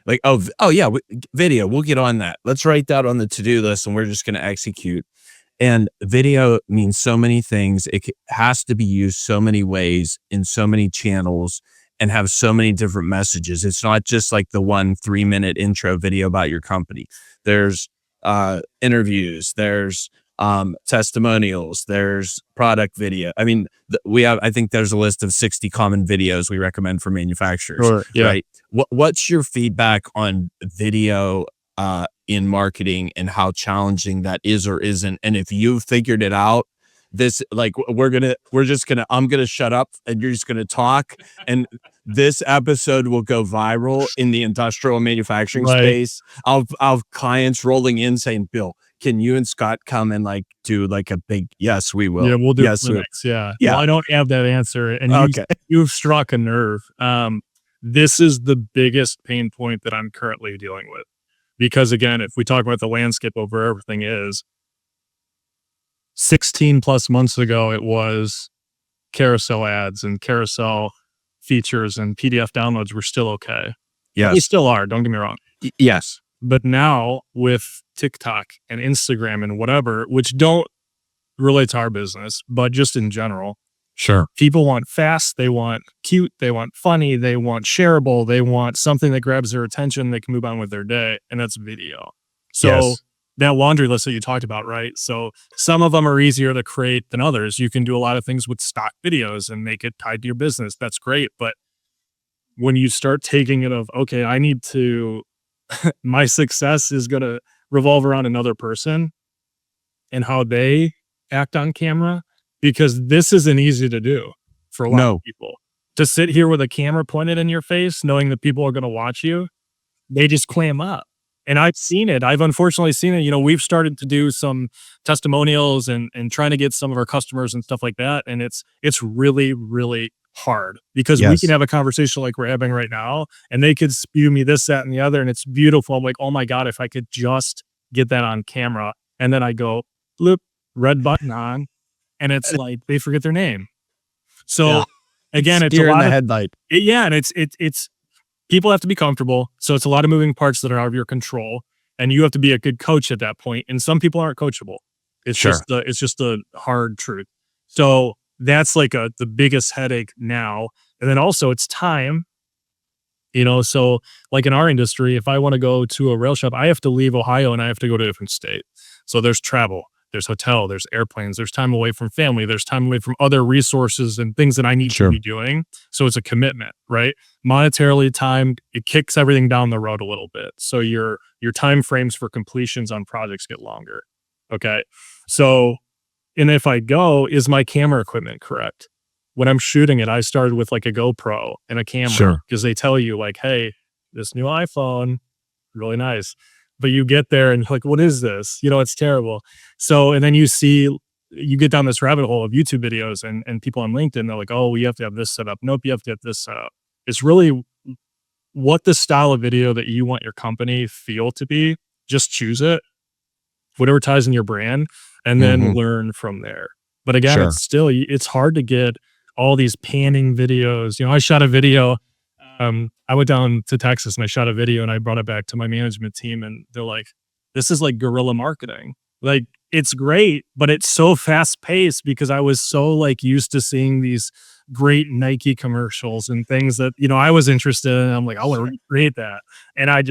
Speaker 2: Like, oh yeah, video, we'll get on that. Let's write that on the to-do list and we're just going to execute. And video means so many things. It has to be used so many ways in so many channels and have so many different messages. It's not just like the 1 3-minute intro video about your company. There's interviews, there's testimonials, there's product video. I mean, I think there's a list of 60 common videos we recommend for manufacturers.
Speaker 1: Sure, yeah.
Speaker 2: Right. What's your feedback on video in marketing and how challenging that is or isn't? And if you've figured it out, I'm gonna shut up and you're just gonna talk, and this episode will go viral in the industrial manufacturing space. I'll have clients rolling in saying, Bill, can you and Scott come and like do like a big, yes, we will.
Speaker 1: Yeah, we'll do
Speaker 2: yes,
Speaker 1: it next. Yeah.
Speaker 2: Yeah.
Speaker 1: Well, I don't have that answer. And
Speaker 2: Okay.
Speaker 1: you've struck a nerve. This is the biggest pain point that I'm currently dealing with. Because again, if we talk about the landscape of where everything is, 16 plus months ago, it was carousel ads and carousel features, and PDF downloads were still okay.
Speaker 2: Yes.
Speaker 1: They still are, don't get me wrong.
Speaker 2: Yes.
Speaker 1: But now with TikTok and Instagram and whatever, which don't relate to our business, but just in general, Sure. People want fast, they want cute, they want funny, they want shareable, they want something that grabs their attention, they can move on with their day, and that's video. So
Speaker 2: Yes.
Speaker 1: that laundry list that you talked about, right? So some of them are easier to create than others. You can do a lot of things with stock videos and make it tied to your business. That's great. But when you start taking it of, okay, I need to, my success is going to revolve around another person and how they act on camera, because this isn't easy to do for a lot of
Speaker 2: No.
Speaker 1: people. To sit here with a camera pointed in your face, knowing that people are going to watch you, they just clam up. And I've seen it. I've unfortunately seen it. We've started to do some testimonials and trying to get some of our customers and stuff like that. And it's really, really hard, because we can
Speaker 2: Yes.
Speaker 1: have a conversation like we're having right now, and they could spew me this, that, and the other, and it's beautiful. I'm like, oh my God, if I could just get that on camera. And then I go, bloop, red button on, and it's like they forget their name.
Speaker 2: Yeah.
Speaker 1: So again, it's a
Speaker 2: Deer in
Speaker 1: lot
Speaker 2: the
Speaker 1: of
Speaker 2: headlight.
Speaker 1: yeah, and it's people have to be comfortable. So it's a lot of moving parts that are out of your control, and you have to be a good coach at that point. And some people aren't coachable.
Speaker 2: Sure.
Speaker 1: It's just the hard truth. So that's like the biggest headache now. And then also it's time. So like in our industry, if I want to go to a rail shop, I have to leave Ohio and I have to go to a different state. So there's travel, there's hotel, there's airplanes, there's time away from family, there's time away from other resources and things that I need to
Speaker 2: Sure.
Speaker 1: be doing. So it's a commitment, right? Monetarily, time, it kicks everything down the road a little bit. So your time frames for completions on projects get longer. Okay. So, and if I go, is my camera equipment correct? When I'm shooting it, I started with like a GoPro and a camera,
Speaker 2: Sure.
Speaker 1: because they tell you like, hey, this new iPhone, really nice. But you get there and you're like, what is this? It's terrible. So, and then you get down this rabbit hole of YouTube videos and people on LinkedIn, they're like, oh, you have to have this set up. Nope, you have to have this set up. It's really what the style of video that you want your company feel to be. Just choose it, whatever ties in your brand, and then learn from there. But again,
Speaker 2: Sure.
Speaker 1: it's hard to get all these panning videos. I shot a video. I went down to Texas and I shot a video and I brought it back to my management team, and they're like, this is like guerrilla marketing. Like, it's great, but it's so fast paced, because I was so like used to seeing these great Nike commercials and things that, I was interested in. I'm like, I want to recreate that. And I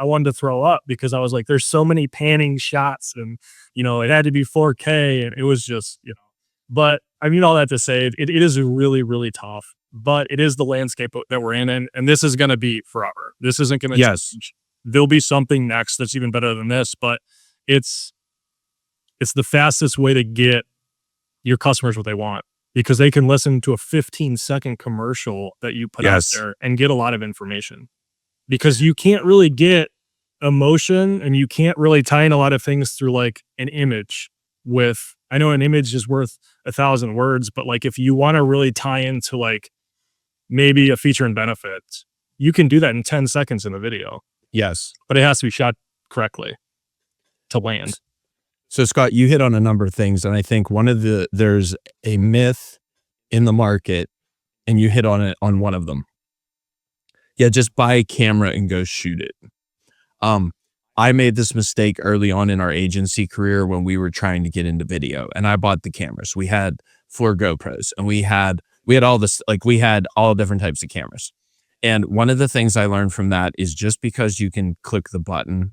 Speaker 1: wanted to throw up, because I was like, there's so many panning shots, and, it had to be 4K, and it was just, but I mean, all that to say, it is really, really tough, but it is the landscape that we're in. And this is going to be forever. This isn't going to
Speaker 2: Yes.
Speaker 1: change. There'll be something next that's even better than this, but it's the fastest way to get your customers what they want, because they can listen to a 15-second commercial that you put out
Speaker 2: Yes.
Speaker 1: there and get a lot of information, because you can't really get emotion and you can't really tie in a lot of things through like an image. I know an image is worth 1,000 words, but like if you want to really tie into like maybe a feature and benefit, you can do that in 10 seconds in a video,
Speaker 2: Yes.
Speaker 1: but it has to be shot correctly to land.
Speaker 2: So Scott, you hit on a number of things, and I think there's a myth in the market, and you hit on it on one of them. Yeah, just buy a camera and go shoot it. I made this mistake early on in our agency career when we were trying to get into video, and I bought the cameras. We had 4 GoPros, and we had all this, like we had all different types of cameras. And one of the things I learned from that is just because you can click the button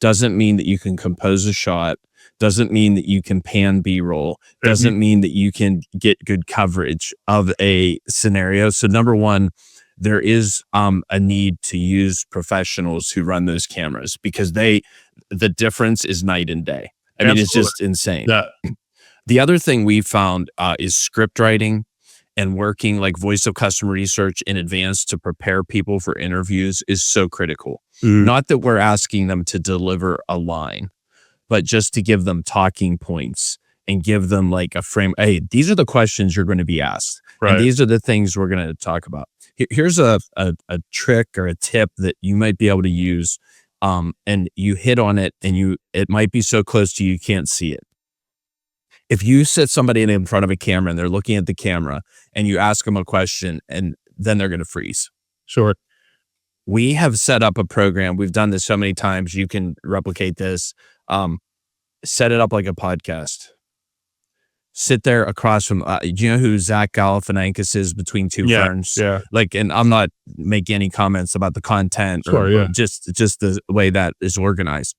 Speaker 2: doesn't mean that you can compose a shot, doesn't mean that you can pan B-roll, doesn't mean that you can get good coverage of a scenario. So number one, there is a need to use professionals who run those cameras, because the difference is night and day. I mean, it's just insane.
Speaker 1: Yeah.
Speaker 2: The other thing we found is script writing and working like voice of customer research in advance to prepare people for interviews is so critical. Not that we're asking them to deliver a line, but just to give them talking points and give them like a frame. Hey, these are the questions you're going to be asked.
Speaker 1: Right.
Speaker 2: And these are the things we're going to talk about. Here's a trick or a tip that you might be able to use. And you hit on it, and it might be so close to you can't see it. If you sit somebody in front of a camera and they're looking at the camera and you ask them a question, and then they're going to freeze.
Speaker 1: Sure.
Speaker 2: We have set up a program. We've done this so many times. You can replicate this. Set it up like a podcast. sit there across from, do you know who Zach Galifianakis is, Between Two
Speaker 1: Yeah.
Speaker 2: Ferns?
Speaker 1: Yeah.
Speaker 2: Like, and I'm not making any comments about the content
Speaker 1: Sure.
Speaker 2: or
Speaker 1: Yeah.
Speaker 2: just the way that is organized.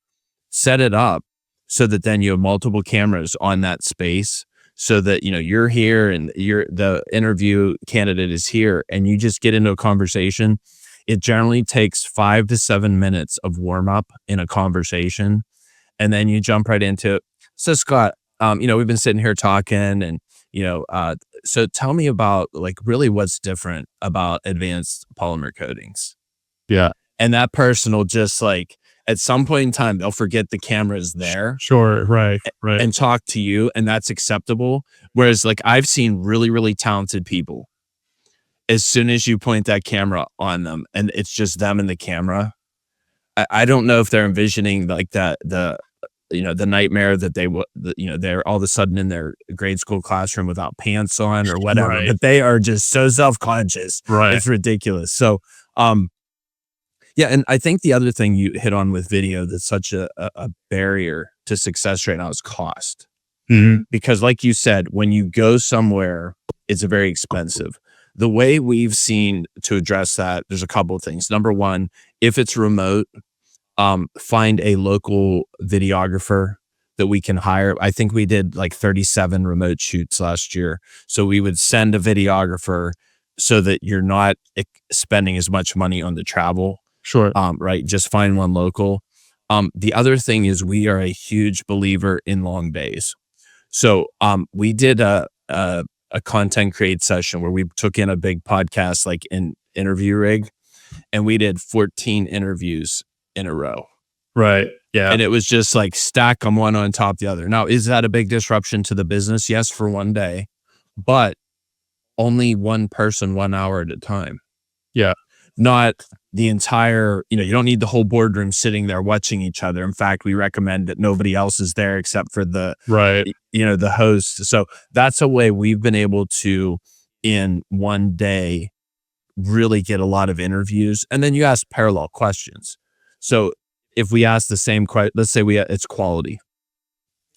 Speaker 2: Set it up so that then you have multiple cameras on that space, so that, you know, you're here and the interview candidate is here, and you just get into a conversation. It generally takes 5 to 7 minutes of warm up in a conversation, and then you jump right into it. So Scott, you know, we've been sitting here talking, and so tell me about, like, really what's different about Advanced Polymer Coatings.
Speaker 1: Yeah.
Speaker 2: And that person will just, like, at some point in time, they'll forget the camera is there
Speaker 1: Sure. Right. Right.
Speaker 2: and talk to you, and that's acceptable. Whereas, like, I've seen really, really talented people, as soon as you point that camera on them and it's just them and the camera, I don't know if they're envisioning, like, that the nightmare that they're all of a sudden in their grade school classroom without pants on or whatever,
Speaker 1: Right.
Speaker 2: but they are just so self-conscious.
Speaker 1: Right.
Speaker 2: It's ridiculous. So, yeah, and I think the other thing you hit on with video that's such a barrier to success right now is cost.
Speaker 1: Mm-hmm.
Speaker 2: Because, like you said, when you go somewhere, it's very expensive. The way we've seen to address that, there's a couple of things. Number one, if it's remote, find a local videographer that we can hire. I think we did like 37 remote shoots last year. So we would send a videographer so that you're not spending as much money on the travel.
Speaker 1: Sure.
Speaker 2: Right. Just find one local. The other thing is, we are a huge believer in long days. So we did a content create session where we took in a big podcast, like an interview rig, and we did 14 interviews in a row.
Speaker 1: Right. Yeah.
Speaker 2: And it was just like stack them one on top of the other. Now, is that a big disruption to the business? Yes, for one day, but only one person, 1 hour at a time.
Speaker 1: Yeah.
Speaker 2: Not the entire, you don't need the whole boardroom sitting there watching each other. In fact, we recommend that nobody else is there except for the host. So that's a way we've been able to, in one day, really get a lot of interviews. And then you ask parallel questions. So if we ask the same question, let's say it's quality.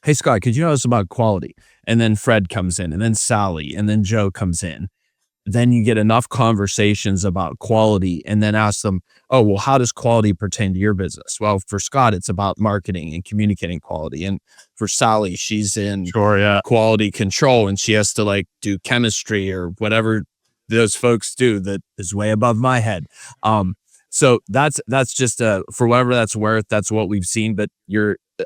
Speaker 2: Hey, Scott, could you tell us about quality? And then Fred comes in, and then Sally, and then Joe comes in. Then you get enough conversations about quality, and then ask them, oh, well, how does quality pertain to your business? Well, for Scott, it's about marketing and communicating quality. And for Sally, she's in quality control, and she has to, like, do chemistry or whatever those folks do that is way above my head. So that's just for whatever that's worth, that's what we've seen. But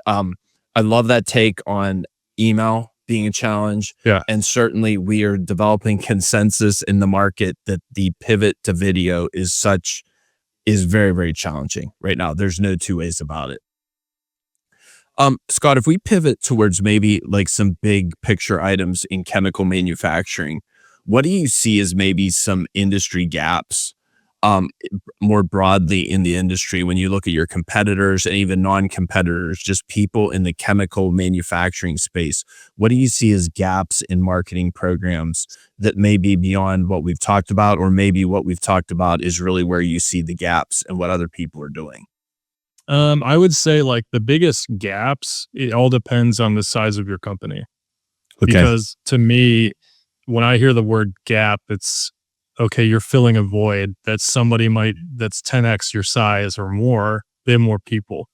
Speaker 2: I love that take on email being a challenge.
Speaker 1: Yeah.
Speaker 2: And certainly we are developing consensus in the market that the pivot to video is very, very challenging right now. There's no two ways about it. Scott, if we pivot towards maybe like some big picture items in chemical manufacturing, what do you see as maybe some industry gaps, more broadly in the industry, when you look at your competitors and even non-competitors, just people in the chemical manufacturing space? What do you see as gaps in marketing programs that may be beyond what we've talked about, or maybe what we've talked about is really where you see the gaps and what other people are doing?
Speaker 1: I would say, like, the biggest gaps, it all depends on the size of your company.
Speaker 2: Okay.
Speaker 1: Because to me, when I hear the word gap, it's okay, you're filling a void that somebody that's 10x your size or more. They have more people.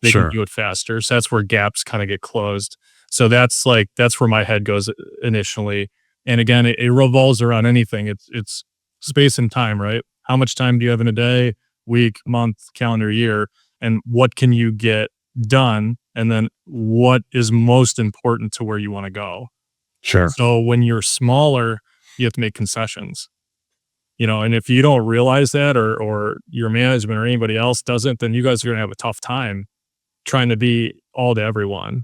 Speaker 1: They can do it faster. So that's where gaps kind of get closed. So that's where my head goes initially. And again, it revolves around anything. It's space and time, right? How much time do you have in a day, week, month, calendar year? And what can you get done? And then what is most important to where you want to go?
Speaker 2: Sure.
Speaker 1: So when you're smaller, you have to make concessions. And if you don't realize that, or your management or anybody else doesn't, then you guys are going to have a tough time trying to be all to everyone,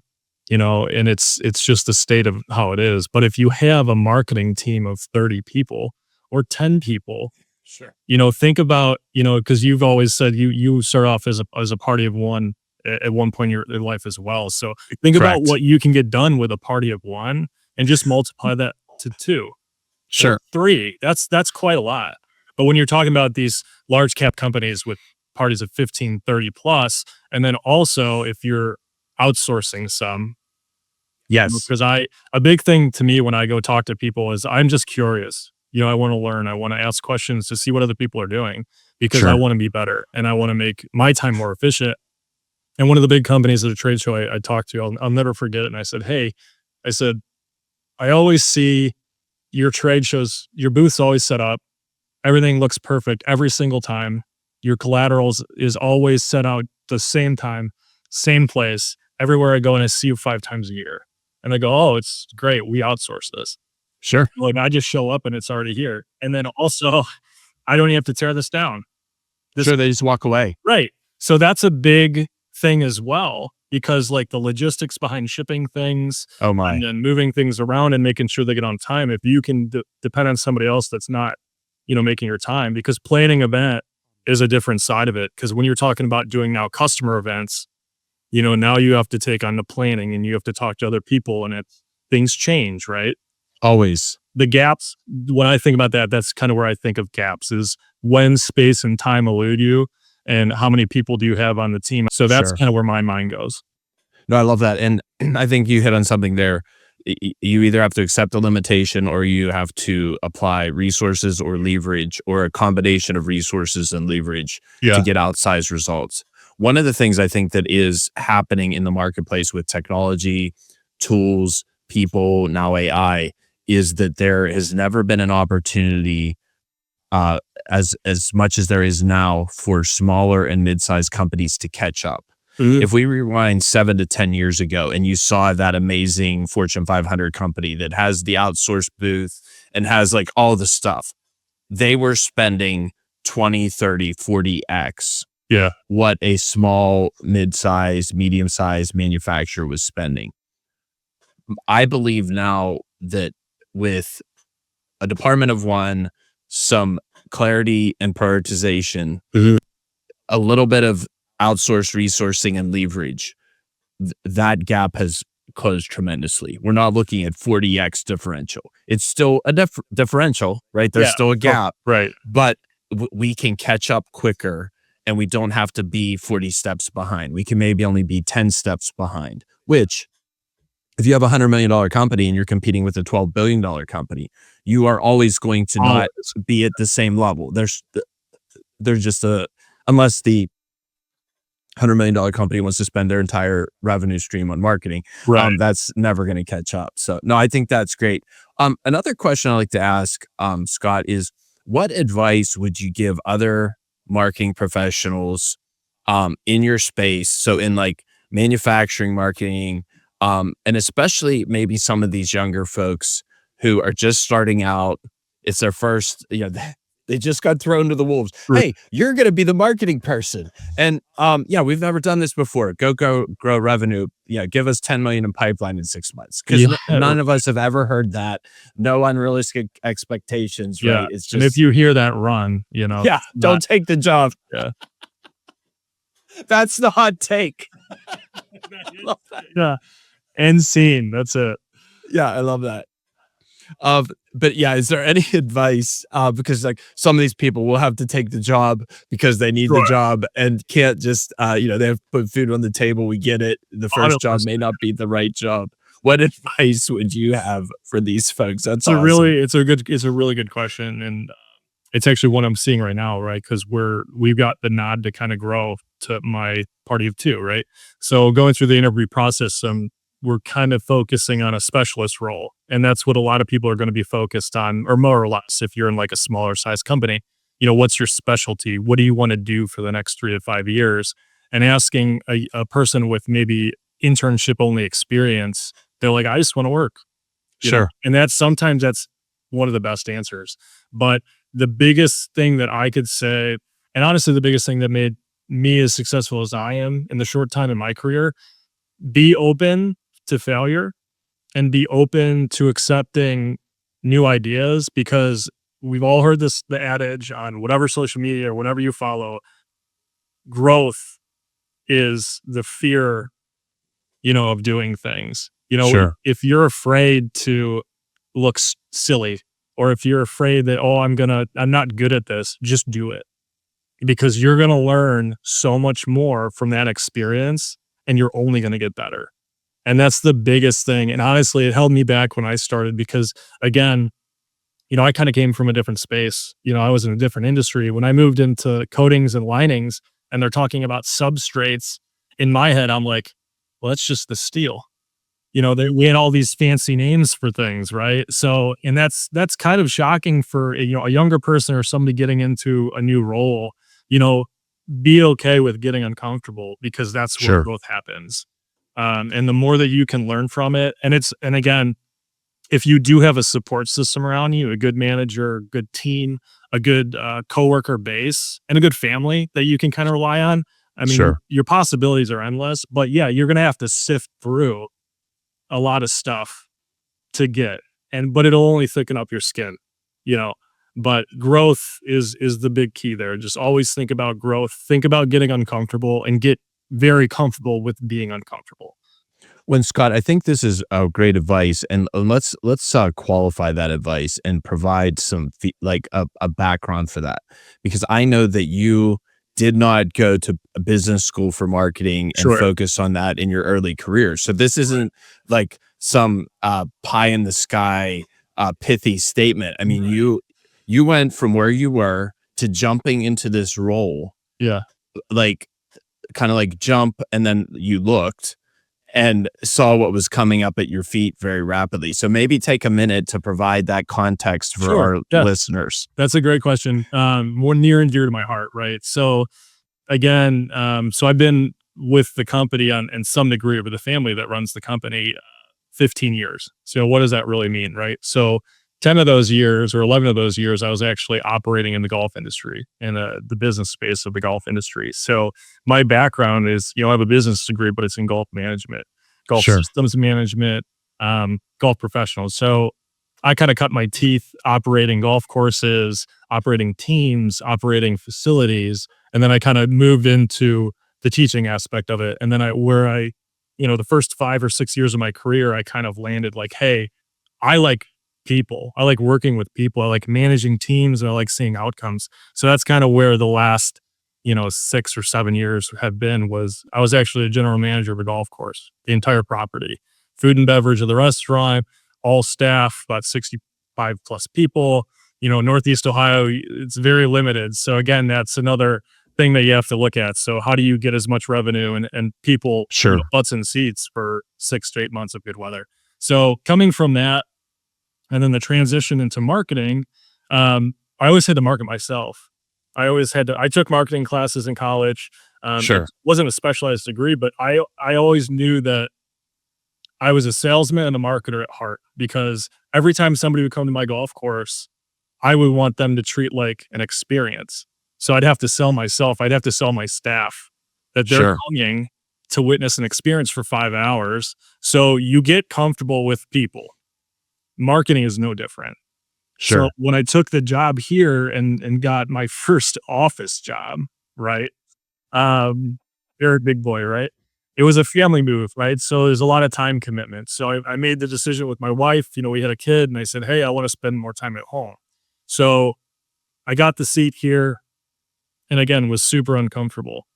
Speaker 1: and it's just the state of how it is. But if you have a marketing team of 30 people or 10 people,
Speaker 2: sure,
Speaker 1: think about, because you've always said you start off as a party of one at one point in your life as well. So think about what you can get done with a party of one, and just multiply that to 2.
Speaker 2: Sure.
Speaker 1: Or 3, that's quite a lot. But when you're talking about these large cap companies with parties of 15, 30 plus, and then also if you're outsourcing some,
Speaker 2: Yes.
Speaker 1: Because a big thing to me when I go talk to people is I'm just curious. I want to learn. I want to ask questions to see what other people are doing because I
Speaker 2: Sure.
Speaker 1: want to be better and I want to make my time more efficient. And one of the big companies at a trade show I talked to, I'll never forget it. And I said, "Hey, I said, I always see your trade shows, your booth's always set up. Everything looks perfect every single time. Your collaterals is always set out the same time, same place. Everywhere I go and I see you 5 times a year." And I go, "Oh, it's great. We outsource this."
Speaker 2: Sure.
Speaker 1: Like I just show up and it's already here. And then also I don't even have to tear this down. This
Speaker 2: Sure. They just walk away.
Speaker 1: right. So that's a big thing as well because like the logistics behind shipping things
Speaker 2: Oh
Speaker 1: and
Speaker 2: my.
Speaker 1: then moving things around and making sure they get on time. If you can depend on somebody else that's not, making your time because planning event is a different side of it. Because when you're talking about doing now customer events, now you have to take on the planning and you have to talk to other people and things change, right?
Speaker 2: Always.
Speaker 1: The gaps, when I think about that, that's kind of where I think of gaps is when space and time elude you and how many people do you have on the team. So that's
Speaker 2: Sure.
Speaker 1: kind of where my mind goes.
Speaker 2: No, I love that. And I think you hit on something there. You either have to accept a limitation or you have to apply resources or leverage or a combination of resources and leverage to
Speaker 1: Yeah.
Speaker 2: get outsized results. One of the things I think that is happening in the marketplace with technology, tools, people, now AI, is that there has never been an opportunity uh, as much as there is now for smaller and mid-sized companies to catch up.
Speaker 1: Mhm.
Speaker 2: If we rewind 7 to 10 years ago and you saw that amazing Fortune 500 company that has the outsourced booth and has like all the stuff, they were spending 20, 30, 40x
Speaker 1: Yeah.
Speaker 2: what a small, mid-sized, medium-sized manufacturer was spending. I believe now that with a department of one, some clarity and prioritization,
Speaker 1: Mhm.
Speaker 2: a little bit of outsourced resourcing and leverage, that gap has closed tremendously. We're not looking at 40x differential. It's still a differential, right? There's
Speaker 1: Yeah.
Speaker 2: still a gap,
Speaker 1: Right.
Speaker 2: but we can catch up quicker and we don't have to be 40 steps behind. We can maybe only be 10 steps behind, which if you have $100 million company and you're competing with a $12 billion company, you are always going to not
Speaker 1: Always.
Speaker 2: be at the same level. There's just unless the $100 million company wants to spend their entire revenue stream on marketing,
Speaker 1: Right.
Speaker 2: that's never going to catch up. So no, I think that's great. Another question I like to ask, Scott, is what advice would you give other marketing professionals, in your space? So in like manufacturing, marketing, and especially maybe some of these younger folks who are just starting out. It's their first, they just got thrown to the wolves.
Speaker 1: R
Speaker 2: Hey, you're going to be the marketing person. And yeah, we've never done this before. Go grow revenue. Yeah, give us 10 million in pipeline in 6 months. Because
Speaker 1: Yeah.
Speaker 2: none of us have ever heard that. No unrealistic expectations,
Speaker 1: Yeah.
Speaker 2: right? It's
Speaker 1: And if
Speaker 2: just
Speaker 1: you hear that run,
Speaker 2: yeah,
Speaker 1: not
Speaker 2: don't take the job.
Speaker 1: yeah.
Speaker 2: That's the hot take. Love that.
Speaker 1: Yeah. End scene. That's it.
Speaker 2: Yeah, I love that. But yeah, is there any advice? Because like some of these people will have to take the job because they need the
Speaker 1: Sure.
Speaker 2: job and can't just, they have to put food on the table. We get it. The first job
Speaker 1: 100%.
Speaker 2: may not be the right job. What advice would you have for these folks? That's
Speaker 1: It's a
Speaker 2: awesome.
Speaker 1: really it's a really good question, and it's actually what I'm seeing right now, right? Because we've got the nod to kind of grow to my party of two, right? So going through the interview process, we're kind of focusing on a specialist role, and that's what a lot of people are going to be focused on, or more or less, if you're in like a smaller size company. What's your specialty? What do you want to do for the next 3 to 5 years? And asking a person with maybe internship only experience, they're like, I just want to work.
Speaker 2: Sure.
Speaker 1: And that's one of the best answers. But the biggest thing that I could say, and honestly, the biggest thing that made me as successful as I am in the short time in my career, be open to failure and be open to accepting new ideas because we've all heard the adage on whatever social media or whatever you follow, growth is the fear, of doing things.
Speaker 2: Sure.
Speaker 1: If you're afraid to look silly, or if you're afraid that, oh, I'm not good at this, just do it because you're going to learn so much more from that experience and you're only going to get better. And that's the biggest thing. And honestly, it held me back when I started because, again, I kind of came from a different space. I was in a different industry. When I moved into coatings and linings and they're talking about substrates, in my head, I'm like, well, that's just the steel. We had all these fancy names for things, right? So, and that's kind of shocking for a younger person or somebody getting into a new role. You know, be okay with getting uncomfortable because that's where
Speaker 2: Sure.
Speaker 1: growth happens. And the more that you can learn from it, and again, if you do have a support system around you, a good manager, good team, a good coworker base, and a good family that you can kind of rely on, I mean,
Speaker 2: Sure.
Speaker 1: your possibilities are endless. But yeah, you're gonna have to sift through a lot of stuff to get, but it'll only thicken up your skin, you know. But growth is the big key there. Just always think about growth. Think about getting uncomfortable and get very comfortable with being uncomfortable.
Speaker 2: When Scott, I think this is great advice, and let's qualify that advice and provide some like a background for that, because I know that you did not go to a business school for marketing and
Speaker 1: Sure.
Speaker 2: focus on that in your early career. So this isn't like some pie in the sky pithy statement. I mean,
Speaker 1: Right.
Speaker 2: you went from where you were to jumping into this role,
Speaker 1: Yeah.
Speaker 2: like kind of like jump, and then you looked and saw what was coming up at your feet very rapidly. So maybe take a minute to provide that context for
Speaker 1: Sure.
Speaker 2: our
Speaker 1: Yeah.
Speaker 2: listeners.
Speaker 1: That's a great question. More near and dear to my heart, right? So again, so I've been with the company on in some degree, or the family that runs the company, 15 years. So what does that really mean, right? So 10 of those years or 11 of those years, I was actually operating in the golf industry, in the business space of the golf industry. So my background is, I have a business degree, but it's in golf management, golf
Speaker 2: Sure.
Speaker 1: systems management, golf professionals. So I kind of cut my teeth operating golf courses, operating teams, operating facilities, and then I kind of moved into the teaching aspect of it. And then the first 5 or 6 years of my career, I kind of landed like, hey, I like people. I like working with people. I like managing teams and I like seeing outcomes. So that's kind of where the last, 6 or 7 years have been. Was I was actually a general manager of a golf course, the entire property, food and beverage of the restaurant, all staff, about 65 plus people. Northeast Ohio, it's very limited. So again, that's another thing that you have to look at. So how do you get as much revenue and people,
Speaker 2: Sure.
Speaker 1: butts in seats for 6 to 8 months of good weather? So coming from that, and then the transition into marketing, I always had to market myself. I took marketing classes in college. It
Speaker 2: Sure.
Speaker 1: wasn't a specialized degree, but I always knew that I was a salesman and a marketer at heart, because every time somebody would come to my golf course, I would want them to treat like an experience. So I'd have to sell myself. I'd have to sell my staff that they're
Speaker 2: Sure.
Speaker 1: coming to witness an experience for 5 hours. So you get comfortable with people. Marketing is no different. So
Speaker 2: Sure.
Speaker 1: when I took the job here and got my first office job, right? Um, Very big boy, right? It was a family move, right? So there's a lot of time commitment. So I made the decision with my wife. We had a kid, and I said, "Hey, I want to spend more time at home." So I got the seat here, and again was super uncomfortable.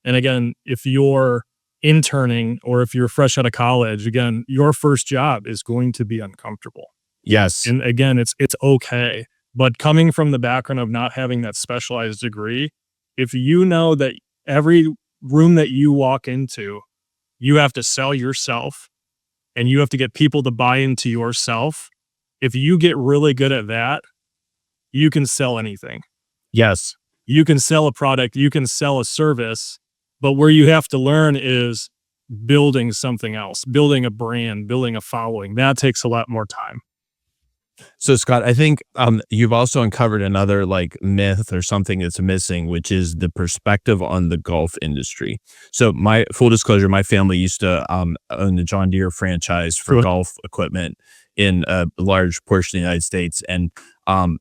Speaker 1: And again, if you're interning or if you're fresh out of college, again, your first job is going to be uncomfortable.
Speaker 2: Yes.
Speaker 1: And again, it's okay. But coming from the background of not having that specialized degree, if you know that every room that you walk into, you have to sell yourself and you have to get people to buy into yourself. If you get really good at that, you can sell anything.
Speaker 2: Yes.
Speaker 1: You can sell a product, you can sell a service, but where you have to learn is building something else, building a brand, building a following. That takes a lot more time.
Speaker 2: So Scott, I think you've also uncovered another like myth or something that's missing, which is the perspective on the golf industry. So my full disclosure, my family used to own the John Deere franchise for
Speaker 1: Sure.
Speaker 2: golf equipment in a large portion of the United States. And um,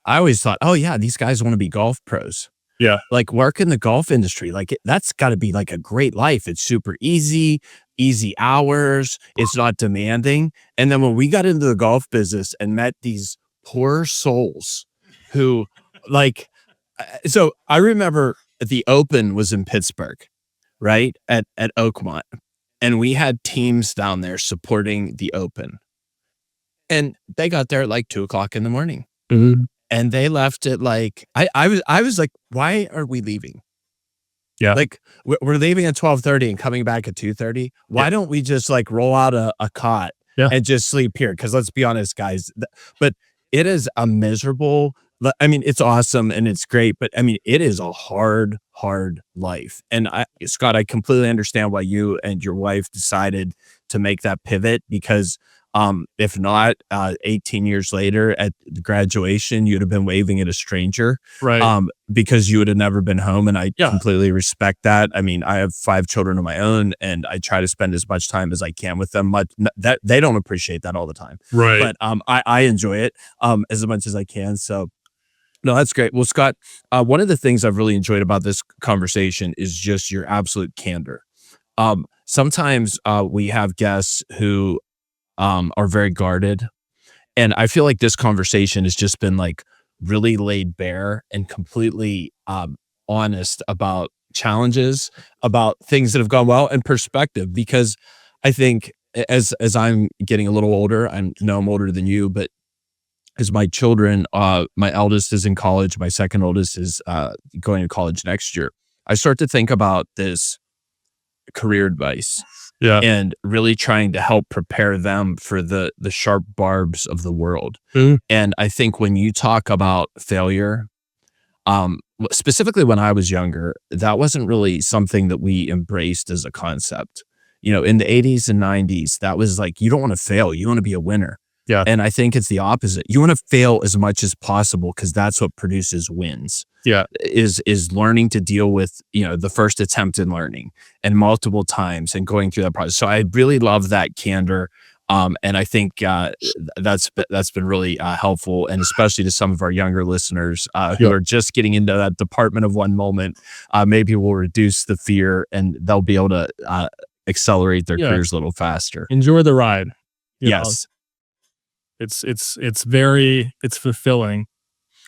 Speaker 2: I always thought, oh yeah, these guys want to be golf pros.
Speaker 1: Yeah.
Speaker 2: Like work in the golf industry, like that's got to be like a great life. It's super easy, easy hours. It's not demanding. And then when we got into the golf business and met these poor souls who like, so I remember the Open was in Pittsburgh, right? At Oakmont. and we had teams down there supporting the Open. And they got there at like 2:00 in the morning,
Speaker 1: Mhm.
Speaker 2: and they left at like, I was like, why are we leaving?
Speaker 1: Yeah.
Speaker 2: Like, we're leaving at 12:30 and coming back at 2:30.
Speaker 1: Yeah.
Speaker 2: Why don't we just like roll out a cot
Speaker 1: Yeah.
Speaker 2: and just sleep here? Cause let's be honest, guys, but it is a miserable, I mean, it's awesome and it's great, but I mean, it is a hard, hard life. And Scott, I completely understand why you and your wife decided to make that pivot because if not, 18 years later at the graduation, you'd have been waving at a stranger,
Speaker 1: Right.
Speaker 2: because you would have never been home. And I
Speaker 1: Yeah.
Speaker 2: completely respect that. I mean, I have 5 children of my own, and I try to spend as much time as I can with them. But that they don't appreciate that all the time.
Speaker 1: Right.
Speaker 2: But I enjoy it as much as I can. So no, that's great. Well, Scott, one of the things I've really enjoyed about this conversation is just your absolute candor. Sometimes we have guests who are very guarded. And I feel like this conversation has just been like really laid bare and completely honest about challenges, about things that have gone well, and perspective. Because I think as I'm getting a little older, I know I'm older than you, but as my children, my eldest is in college, my second oldest is going to college next year. I start to think about this career advice
Speaker 1: Yeah.
Speaker 2: and really trying to help prepare them for the sharp barbs of the world.
Speaker 1: Mhm.
Speaker 2: And I think when you talk about failure, specifically when I was younger, that wasn't really something that we embraced as a concept. You know, in the 80s and 90s, that was like, you don't want to fail, you want to be a winner.
Speaker 1: Yeah.
Speaker 2: And I think it's the opposite. You want to fail as much as possible because that's what produces wins.
Speaker 1: Yeah.
Speaker 2: Is learning to deal with, you know, the first attempt in learning and multiple times and going through that process. So I really love that candor. And I think that's been really helpful, and especially to some of our younger listeners who are just getting into that department of one moment. Maybe we'll reduce the fear, and they'll be able to accelerate their careers a little faster.
Speaker 1: Enjoy the ride. You know,
Speaker 2: Yes.
Speaker 1: it's fulfilling.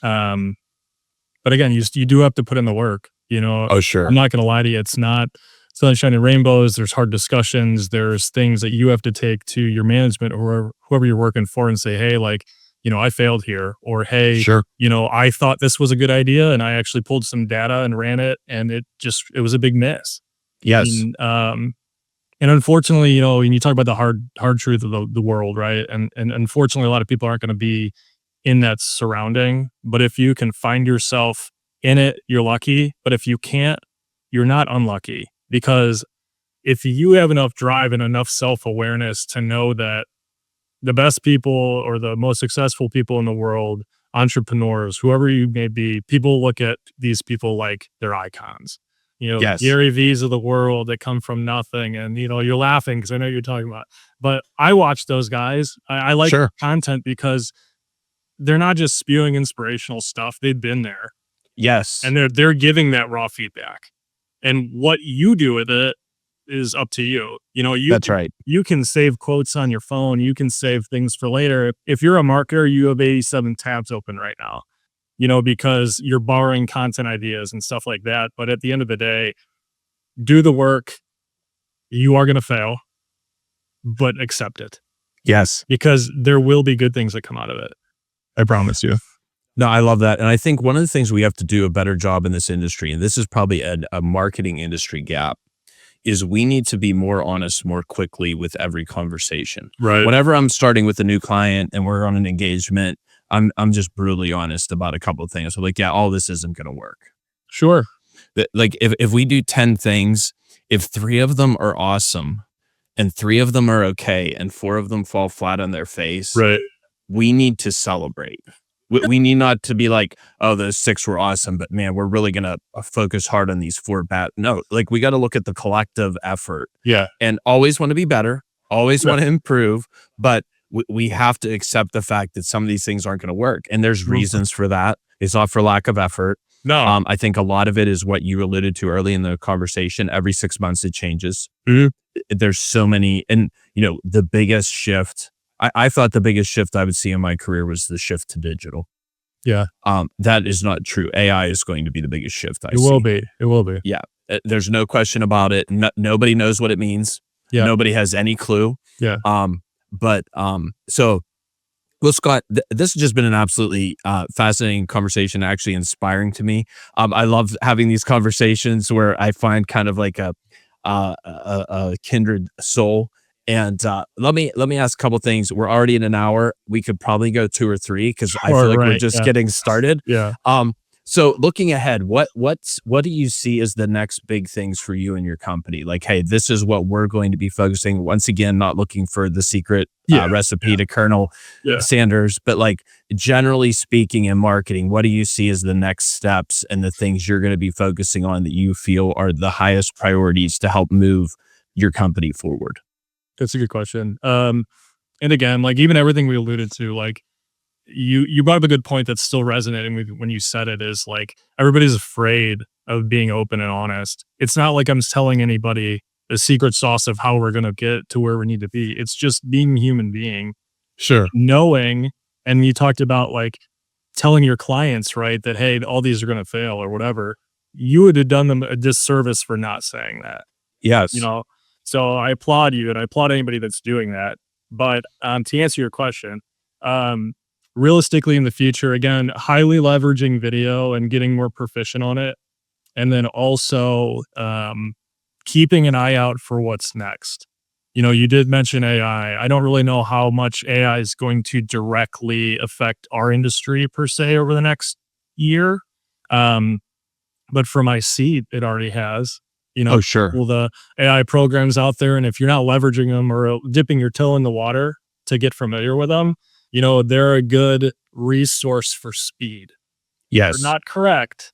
Speaker 1: But again, you do have to put in the work, you know.
Speaker 2: Oh, sure.
Speaker 1: I'm not going to lie to you. It's not sunshine and rainbows. There's hard discussions. There's things that you have to take to your management or whoever you're working for and say, hey, like, you know, I failed here, or, hey,
Speaker 2: Sure.
Speaker 1: you know, I thought this was a good idea and I actually pulled some data and ran it, and it was a big miss.
Speaker 2: Yes.
Speaker 1: And unfortunately, you know, when you talk about the hard truth of the world, right? And unfortunately, a lot of people aren't going to be in that surrounding. But if you can find yourself in it, you're lucky. But if you can't, you're not unlucky. Because if you have enough drive and enough self-awareness to know that the best people or the most successful people in the world, entrepreneurs, whoever you may be, people look at these people like they're icons. You know,
Speaker 2: Yes.
Speaker 1: Gary V's of the world that come from nothing. And, you know, you're laughing because I know you're talking about. But I watch those guys. I like
Speaker 2: Sure.
Speaker 1: content because they're not just spewing inspirational stuff. They've been there.
Speaker 2: Yes.
Speaker 1: And they're giving that raw feedback. And what you do with it is up to you. You know,
Speaker 2: That's right.
Speaker 1: You can save quotes on your phone. You can save things for later. If you're a marketer, you have 87 tabs open right now, you know, because you're borrowing content ideas and stuff like that. But at the end of the day, do the work. You are going to fail, but accept it,
Speaker 2: Yes.
Speaker 1: because there will be good things that come out of it. I promise you.
Speaker 2: No, I love that. And I think one of the things we have to do a better job in this industry, and this is probably a marketing industry gap, is we need to be more honest more quickly with every conversation.
Speaker 1: Right.
Speaker 2: Whenever I'm starting with a new client and we're on an engagement, I'm just brutally honest about a couple of things. I'm like, yeah, all this isn't going to work.
Speaker 1: Sure.
Speaker 2: Like if we do 10 things, if 3 of them are awesome and 3 of them are okay and 4 of them fall flat on their face,
Speaker 1: Right.
Speaker 2: we need to celebrate. We need not to be like, oh, those 6 were awesome, but man, we're really going to focus hard on these 4 bad. No, like we got to look at the collective effort.
Speaker 1: Yeah.
Speaker 2: And always want to be better, always want to improve, but we have to accept the fact that some of these things aren't going to work. And there's reasons for that. It's not for lack of effort.
Speaker 1: No.
Speaker 2: I think a lot of it is what you alluded to early in the conversation. Every 6 months it changes.
Speaker 1: Mhm.
Speaker 2: There's so many, and you know, the biggest shift, I thought the biggest shift I would see in my career was the shift to digital.
Speaker 1: Yeah.
Speaker 2: That is not true. AI is going to be the biggest shift I see.
Speaker 1: It will be. It will be.
Speaker 2: Yeah. There's no question about it. Nobody knows what it means.
Speaker 1: Yeah.
Speaker 2: Nobody has any clue.
Speaker 1: Yeah.
Speaker 2: So well, Scott, this has just been an absolutely fascinating conversation, actually inspiring to me. I love having these conversations where I find kind of like a kindred soul. And let me ask a couple things. We're already in an hour. We could probably go two or three because I feel
Speaker 1: Or
Speaker 2: like we're
Speaker 1: right.
Speaker 2: just
Speaker 1: Yeah.
Speaker 2: getting started.
Speaker 1: Yeah.
Speaker 2: So looking ahead, what do you see as the next big things for you and your company? Like, hey, this is what we're going to be focusing. Once again, not looking for the secret
Speaker 1: Yeah.
Speaker 2: recipe to Colonel
Speaker 1: Yeah.
Speaker 2: Sanders, but like generally speaking in marketing, what do you see as the next steps and the things you're going to be focusing on that you feel are the highest priorities to help move your company forward?
Speaker 1: That's a good question. And again, like even everything we alluded to, like you brought up a good point that's still resonating with when you said it is like everybody's afraid of being open and honest. It's not like I'm telling anybody the secret sauce of how we're going to get to where we need to be. It's just being a human being,
Speaker 2: Sure.
Speaker 1: knowing. And you talked about like telling your clients, right, that, hey, all these are going to fail or whatever. You would have done them a disservice for not saying that, you
Speaker 2: Yes.
Speaker 1: know? So I applaud you and I applaud anybody that's doing that. But to answer your question, um, realistically in the future, again, highly leveraging video and getting more proficient on it. And then also keeping an eye out for what's next. You did mention AI. I don't really know how much AI is going to directly affect our industry per se over the next year. Um, but for my seat, it already has.
Speaker 2: Oh, sure.
Speaker 1: Well, the AI programs out there, and if you're not leveraging them or dipping your toe in the water to get familiar with them, they're a good resource for speed. They're
Speaker 2: Yes.
Speaker 1: not correct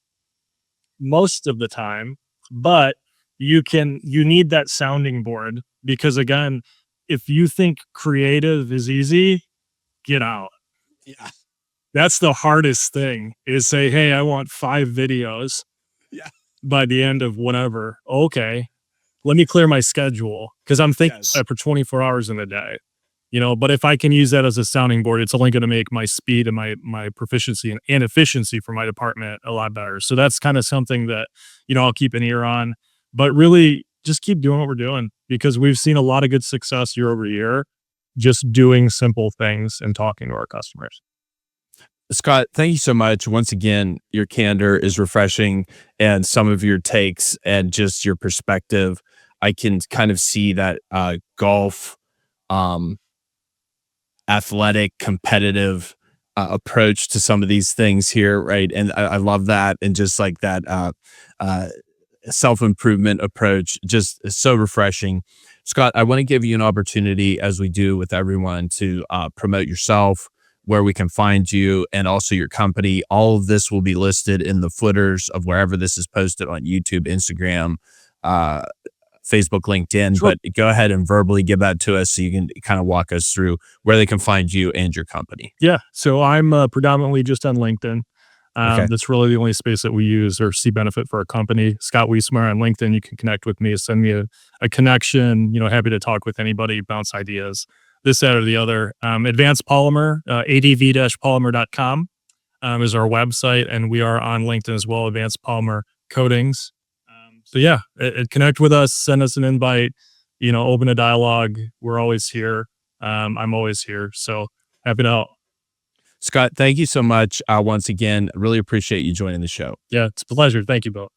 Speaker 1: most of the time, but you need that sounding board because again, if you think creative is easy, get out.
Speaker 2: Yeah.
Speaker 1: That's the hardest thing is say, hey, I want 5 videos
Speaker 2: Yeah.
Speaker 1: by the end of whatever. Okay, let me clear my schedule because I'm thinking
Speaker 2: Yes.
Speaker 1: for 24 hours in a day. But if I can use that as a sounding board, it's only going to make my speed and my proficiency and efficiency for my department a lot better. So that's kind of something that, I'll keep an ear on, but really just keep doing what we're doing because we've seen a lot of good success year over year, just doing simple things and talking to our customers.
Speaker 2: Scott, thank you so much. Once again, your candor is refreshing and some of your takes and just your perspective. I can kind of see that golf, um, athletic, competitive approach to some of these things here, right? And I love that. And just like that uh, self improvement approach, just so refreshing. Scott, I want to give you an opportunity, as we do with everyone, to promote yourself, where we can find you, and also your company. All of this will be listed in the footers of wherever this is posted on YouTube, Instagram, uh, Facebook, LinkedIn.
Speaker 1: Sure.
Speaker 2: But go ahead and verbally give that to us so you can kind of walk us through where they can find you and your company.
Speaker 1: Yeah. So I'm predominantly just on LinkedIn.
Speaker 2: Okay.
Speaker 1: That's really the only space that we use or see benefit for our company. Scott Wesemeyer on LinkedIn. You can connect with me, send me a connection. Happy to talk with anybody, bounce ideas, this, that, or the other. Advanced Polymer, adv-polymer.com is our website, and we are on LinkedIn as well, Advanced Polymer Coatings. So yeah, connect with us, send us an invite, open a dialogue. We're always here. I'm always here. So happy to help.
Speaker 2: Scott, thank you so much. Once again, really appreciate you joining the show.
Speaker 1: Yeah, it's a pleasure. Thank you, Bill.